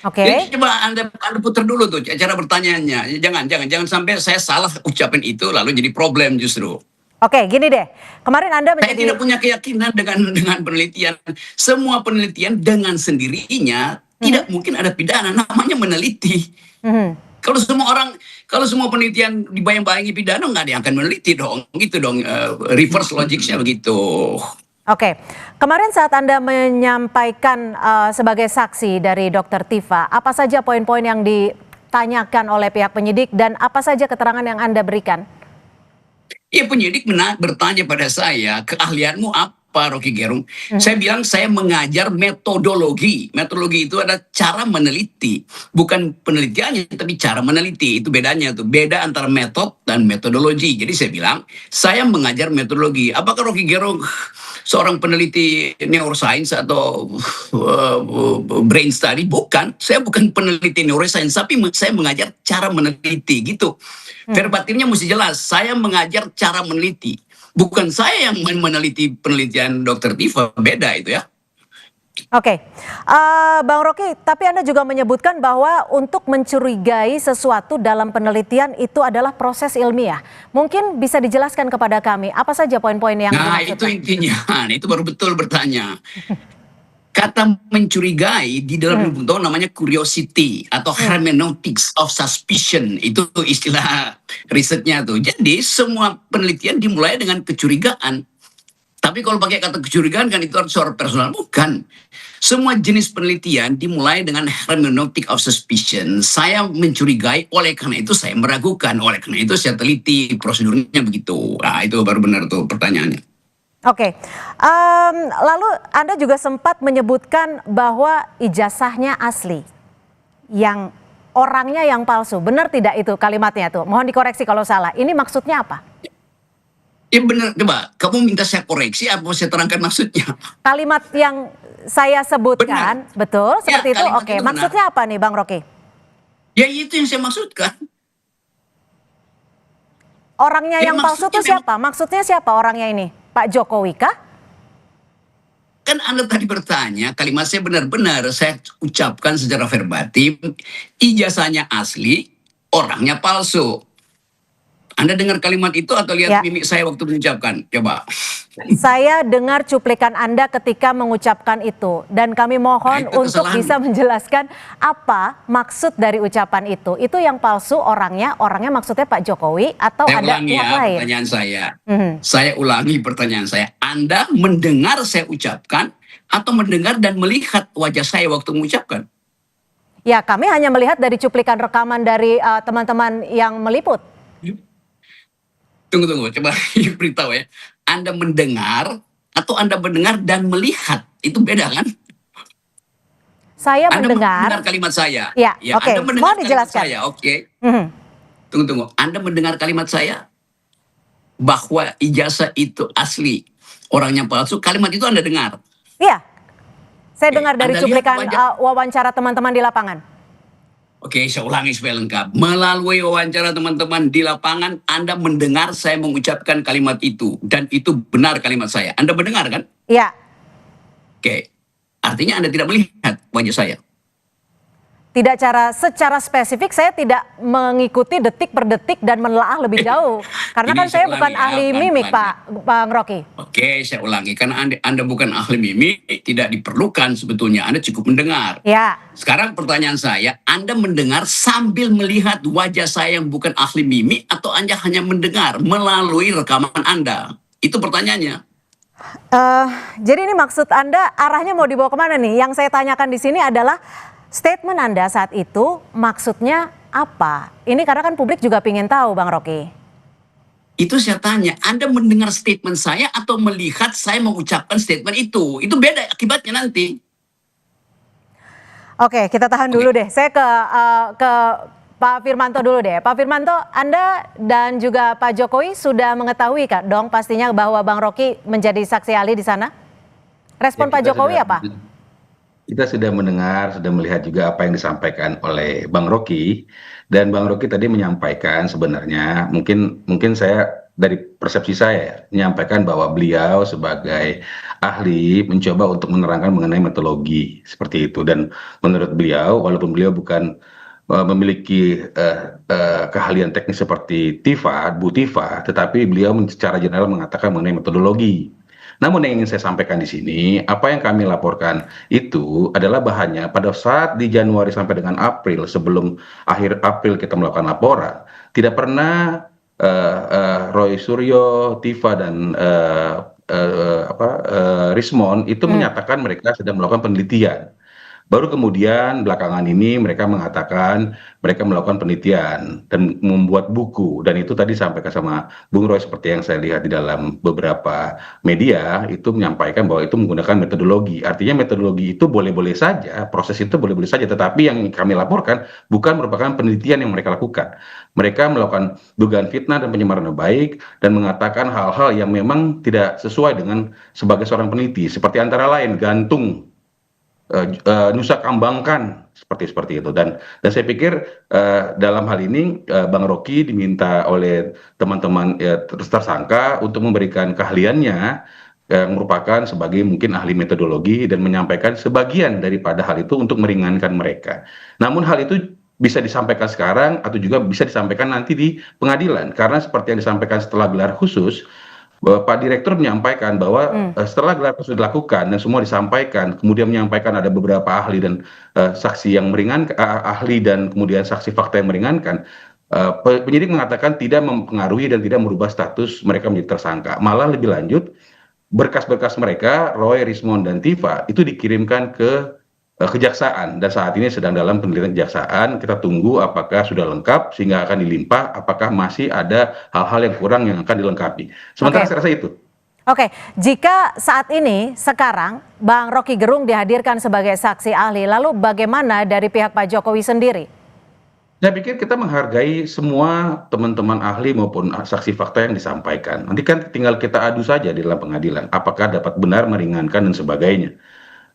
Oke.
Jadi coba Anda putar dulu tuh cara pertanyaannya. Jangan sampai saya salah ucapin itu lalu jadi problem justru.
Oke, gini deh. Kemarin Anda menjadi...
Saya tidak punya keyakinan dengan penelitian. Semua penelitian dengan sendirinya tidak mungkin ada pidana, namanya meneliti. Kalau semua penelitian dibayang-bayangi pidana, nggak ada yang akan meneliti dong, gitu dong. Reverse logicnya begitu.
Oke, kemarin saat Anda menyampaikan sebagai saksi dari Dr. Tifa, apa saja poin-poin yang ditanyakan oleh pihak penyidik dan apa saja keterangan yang Anda berikan?
Ya, penyidik bertanya pada saya, keahlianmu apa, Rocky Gerung? Saya bilang saya mengajar metodologi. Metodologi itu ada cara meneliti, bukan penelitiannya, tapi cara meneliti. Itu bedanya tuh, beda antara metode dan metodologi. Jadi saya bilang saya mengajar metodologi. Apakah Rocky Gerung seorang peneliti neuroscience atau brain study? Bukan, saya bukan peneliti neuroscience, tapi saya mengajar cara meneliti gitu. Verbatimnya mesti jelas, saya mengajar cara meneliti. Bukan saya yang meneliti penelitian Dr. Tifa, beda itu ya.
Oke, Bang Rocky, tapi Anda juga menyebutkan bahwa untuk mencurigai sesuatu dalam penelitian itu adalah proses ilmiah. Mungkin bisa dijelaskan kepada kami, apa saja poin-poin yang dimaksudkan?
Itu intinya, itu baru betul bertanya. Kata mencurigai di dalam ilmu pengetahuan namanya curiosity atau hermeneutics of suspicion. Itu istilah risetnya tuh. Jadi semua penelitian dimulai dengan kecurigaan. Tapi kalau pakai kata kecurigaan kan itu harus secara personal. Bukan. Semua jenis penelitian dimulai dengan hermeneutic of suspicion. Saya mencurigai, oleh karena itu saya meragukan. Oleh karena itu saya teliti, prosedurnya begitu. Nah, itu baru benar tuh pertanyaannya.
Oke, lalu Anda juga sempat menyebutkan bahwa ijazahnya asli, yang orangnya yang palsu. Benar tidak itu kalimatnya tuh? Mohon dikoreksi kalau salah. Ini maksudnya apa?
Ya benar, coba kamu minta saya koreksi apa saya terangkan maksudnya?
Kalimat yang saya sebutkan, betul seperti itu? Oke, maksudnya apa nih Bang Rocky?
Ya itu yang saya maksudkan.
Orangnya yang palsu itu siapa? Maksudnya siapa orangnya ini? Pak Jokowi kah?
Kan Anda tadi bertanya, kalimat saya benar-benar saya ucapkan secara verbatim, ijazahnya asli, orangnya palsu. Anda dengar kalimat itu atau lihat mimik saya waktu mengucapkan? Coba.
Saya dengar cuplikan Anda ketika mengucapkan itu. Dan kami mohon untuk bisa menjelaskan apa maksud dari ucapan itu. Itu yang palsu orangnya maksudnya Pak Jokowi atau
Saya
ada
ulangi
pihak lain?
Pertanyaan saya. Saya ulangi pertanyaan saya. Anda mendengar saya ucapkan atau mendengar dan melihat wajah saya waktu mengucapkan?
Ya, kami hanya melihat dari cuplikan rekaman dari teman-teman yang meliput.
Tunggu, coba beritahu ya. Anda mendengar atau Anda mendengar dan melihat, itu beda kan?
Saya
Anda
mendengar
kalimat saya.
Ya, oke.
Anda mendengar
Mohon dijelaskan.
kalimat saya, oke. Tunggu. Anda mendengar kalimat saya bahwa ijazah itu asli, orangnya palsu. Kalimat itu Anda dengar?
Iya. Saya dengar dari
Anda
cuplikan wawancara teman-teman di lapangan.
Oke, saya ulangi supaya lengkap. Melalui wawancara teman-teman di lapangan, Anda mendengar saya mengucapkan kalimat itu. Dan itu benar kalimat saya. Anda mendengar kan?
Iya.
Oke. Artinya Anda tidak melihat wajah saya.
Tidak secara spesifik, saya tidak mengikuti detik per detik dan menelaah lebih jauh. Karena kan saya bukan ahli mimik, Bang Rocky.
Oke, saya ulangi. Karena Anda bukan ahli mimik, tidak diperlukan sebetulnya. Anda cukup mendengar.
Ya.
Sekarang pertanyaan saya, Anda mendengar sambil melihat wajah saya yang bukan ahli mimik atau Anda hanya mendengar melalui rekaman Anda? Itu pertanyaannya.
Jadi ini maksud Anda arahnya mau dibawa kemana nih? Yang saya tanyakan di sini adalah statement Anda saat itu maksudnya apa? Ini karena kan publik juga ingin tahu, Bang Rocky.
Itu saya tanya, Anda mendengar statement saya atau melihat saya mengucapkan statement itu? Itu beda akibatnya nanti.
Oke, kita tahan dulu deh. Saya ke Pak Firmanto dulu deh. Pak Firmanto, Anda dan juga Pak Jokowi sudah mengetahui kan dong pastinya bahwa Bang Rocky menjadi saksi ahli di sana? Respon Pak Jokowi apa?
Kita sudah mendengar, sudah melihat juga apa yang disampaikan oleh Bang Rocky, dan Bang Rocky tadi menyampaikan sebenarnya mungkin saya dari persepsi saya menyampaikan bahwa beliau sebagai ahli mencoba untuk menerangkan mengenai metodologi seperti itu, dan menurut beliau walaupun beliau bukan memiliki keahlian teknis seperti Bu Tifa, tetapi beliau secara general mengatakan mengenai metodologi. Namun yang ingin saya sampaikan di sini, apa yang kami laporkan itu adalah bahannya pada saat di Januari sampai dengan April, sebelum akhir April kita melakukan laporan, tidak pernah Roy Suryo, Tifa, dan Rismond itu menyatakan mereka sedang melakukan penelitian. Baru kemudian belakangan ini mereka mengatakan mereka melakukan penelitian dan membuat buku, dan itu tadi disampaikan sama Bung Roy seperti yang saya lihat di dalam beberapa media itu menyampaikan bahwa itu menggunakan metodologi. Artinya metodologi itu boleh-boleh saja, proses itu boleh-boleh saja, tetapi yang kami laporkan bukan merupakan penelitian yang mereka lakukan. Mereka melakukan dugaan fitnah dan pencemaran nama baik dan mengatakan hal-hal yang memang tidak sesuai dengan sebagai seorang peneliti, seperti antara lain gantung, nusa kambangkan, seperti itu. Dan saya pikir dalam hal ini Bang Rocky diminta oleh teman-teman tersangka untuk memberikan keahliannya yang merupakan sebagai mungkin ahli metodologi dan menyampaikan sebagian daripada hal itu untuk meringankan mereka. Namun hal itu bisa disampaikan sekarang atau juga bisa disampaikan nanti di pengadilan, karena seperti yang disampaikan setelah gelar khusus, Pak Direktur menyampaikan bahwa setelah gelar khusus dilakukan dan semua disampaikan, kemudian menyampaikan ada beberapa ahli dan saksi yang meringankan, ahli dan kemudian saksi fakta yang meringankan, penyidik mengatakan tidak mempengaruhi dan tidak merubah status mereka menjadi tersangka. Malah lebih lanjut, berkas-berkas mereka, Roy, Rismond, dan Tifa itu dikirimkan ke kejaksaan, dan saat ini sedang dalam penelitian kejaksaan. Kita tunggu apakah sudah lengkap sehingga akan dilimpah, apakah masih ada hal-hal yang kurang yang akan dilengkapi. Sementara saya rasa itu.
Oke, jika saat ini sekarang Bang Rocky Gerung dihadirkan sebagai saksi ahli, lalu bagaimana dari pihak Pak Jokowi sendiri?
Saya pikir kita menghargai semua teman-teman ahli maupun saksi fakta yang disampaikan. Nanti kan tinggal kita adu saja di dalam pengadilan, apakah dapat benar, meringankan, dan sebagainya.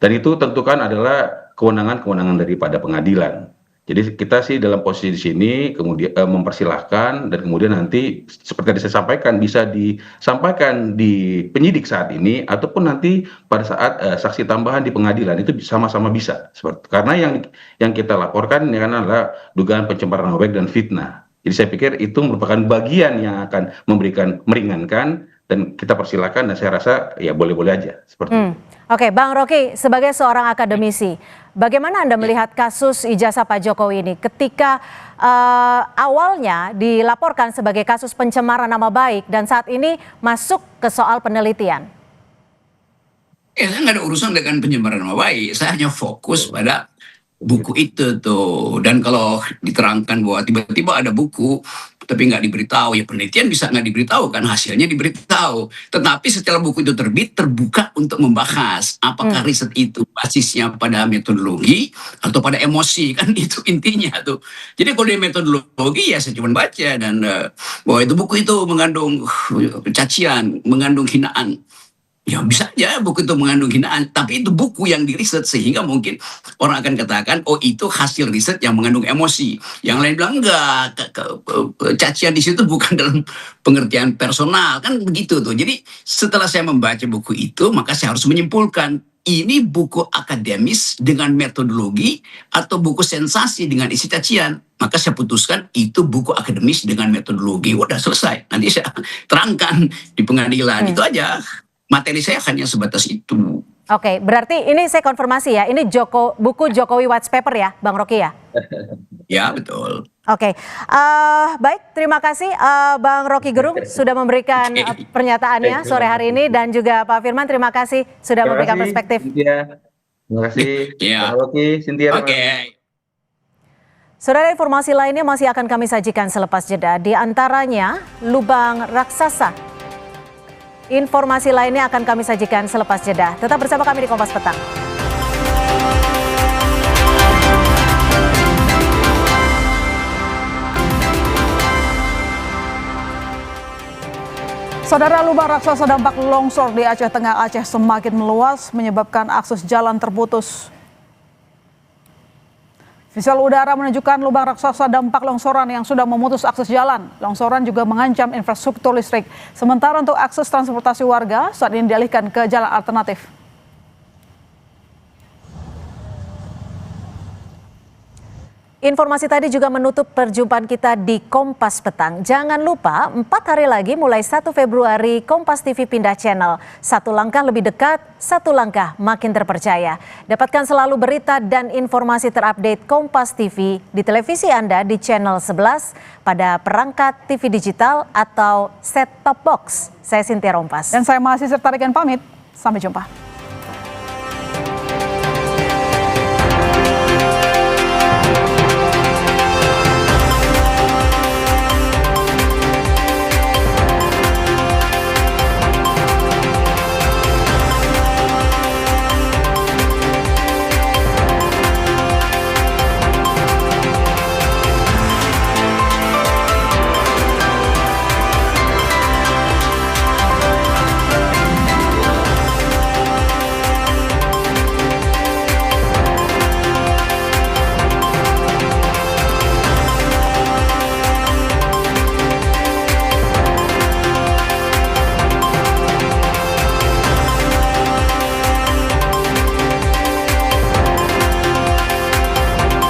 Dan itu tentu kan adalah kewenangan daripada pengadilan. Jadi kita sih dalam posisi di sini kemudian mempersilahkan, dan kemudian nanti seperti yang saya sampaikan bisa disampaikan di penyidik saat ini ataupun nanti pada saat saksi tambahan di pengadilan, itu sama-sama bisa. Karena yang kita laporkan ini adalah dugaan pencemaran nama baik dan fitnah. Jadi saya pikir itu merupakan bagian yang akan memberikan meringankan, dan kita persilakan, dan saya rasa ya boleh-boleh aja seperti itu.
Oke, Bang Rocky, sebagai seorang akademisi, bagaimana Anda melihat kasus ijazah Pak Jokowi ini ketika awalnya dilaporkan sebagai kasus pencemaran nama baik dan saat ini masuk ke soal penelitian?
Saya nggak ada urusan dengan pencemaran nama baik, saya hanya fokus pada buku itu tuh. Dan kalau diterangkan bahwa tiba-tiba ada buku tapi nggak diberitahu, ya penelitian bisa nggak diberitahu kan, hasilnya diberitahu. Tetapi setelah buku itu terbit, terbuka untuk membahas apakah riset itu basisnya pada metodologi atau pada emosi, kan itu intinya tuh. Jadi kalau di metodologi ya saya cuma baca dan bahwa itu buku itu mengandung cacian, mengandung hinaan. Ya bisa aja buku itu mengandung hinaan, tapi itu buku yang diriset sehingga mungkin orang akan katakan, oh itu hasil riset yang mengandung emosi. Yang lain bilang enggak, cacian di situ bukan dalam pengertian personal, kan begitu tuh. Jadi setelah saya membaca buku itu, maka saya harus menyimpulkan ini buku akademis dengan metodologi atau buku sensasi dengan isi cacian. Maka saya putuskan itu buku akademis dengan metodologi. Udah selesai, nanti saya terangkan di pengadilan. Itu aja. Materi saya hanya sebatas itu.
Oke, berarti ini saya konfirmasi ya, ini buku Jokowi White Paper ya, Bang Rocky ya?
Ya, betul.
Oke, baik, terima kasih Bang Rocky Gerung sudah memberikan pernyataannya sore hari ini, dan juga Pak Firman, terima kasih sudah memberikan perspektif.
Terima kasih, Bang Rocky, Cynthia.
Oke.
Saudara, informasi lainnya masih akan kami sajikan selepas jeda, di antaranya lubang raksasa. Informasi lainnya akan kami sajikan selepas jeda. Tetap bersama kami di Kompas Petang.
Saudara, lubang raksasa dampak longsor di Aceh Tengah, Aceh semakin meluas menyebabkan akses jalan terputus. Visual udara menunjukkan lubang raksasa dampak longsoran yang sudah memutus akses jalan. Longsoran juga mengancam infrastruktur listrik. Sementara untuk akses transportasi warga saat ini dialihkan ke jalan alternatif.
Informasi tadi juga menutup perjumpaan kita di Kompas Petang. Jangan lupa 4 hari lagi mulai 1 Februari Kompas TV pindah channel. Satu langkah lebih dekat, satu langkah makin terpercaya. Dapatkan selalu berita dan informasi terupdate Kompas TV di televisi Anda di channel 11 pada perangkat TV digital atau set-top box. Saya Cynthia Rompas.
Dan saya masih Sertarikan pamit. Sampai jumpa.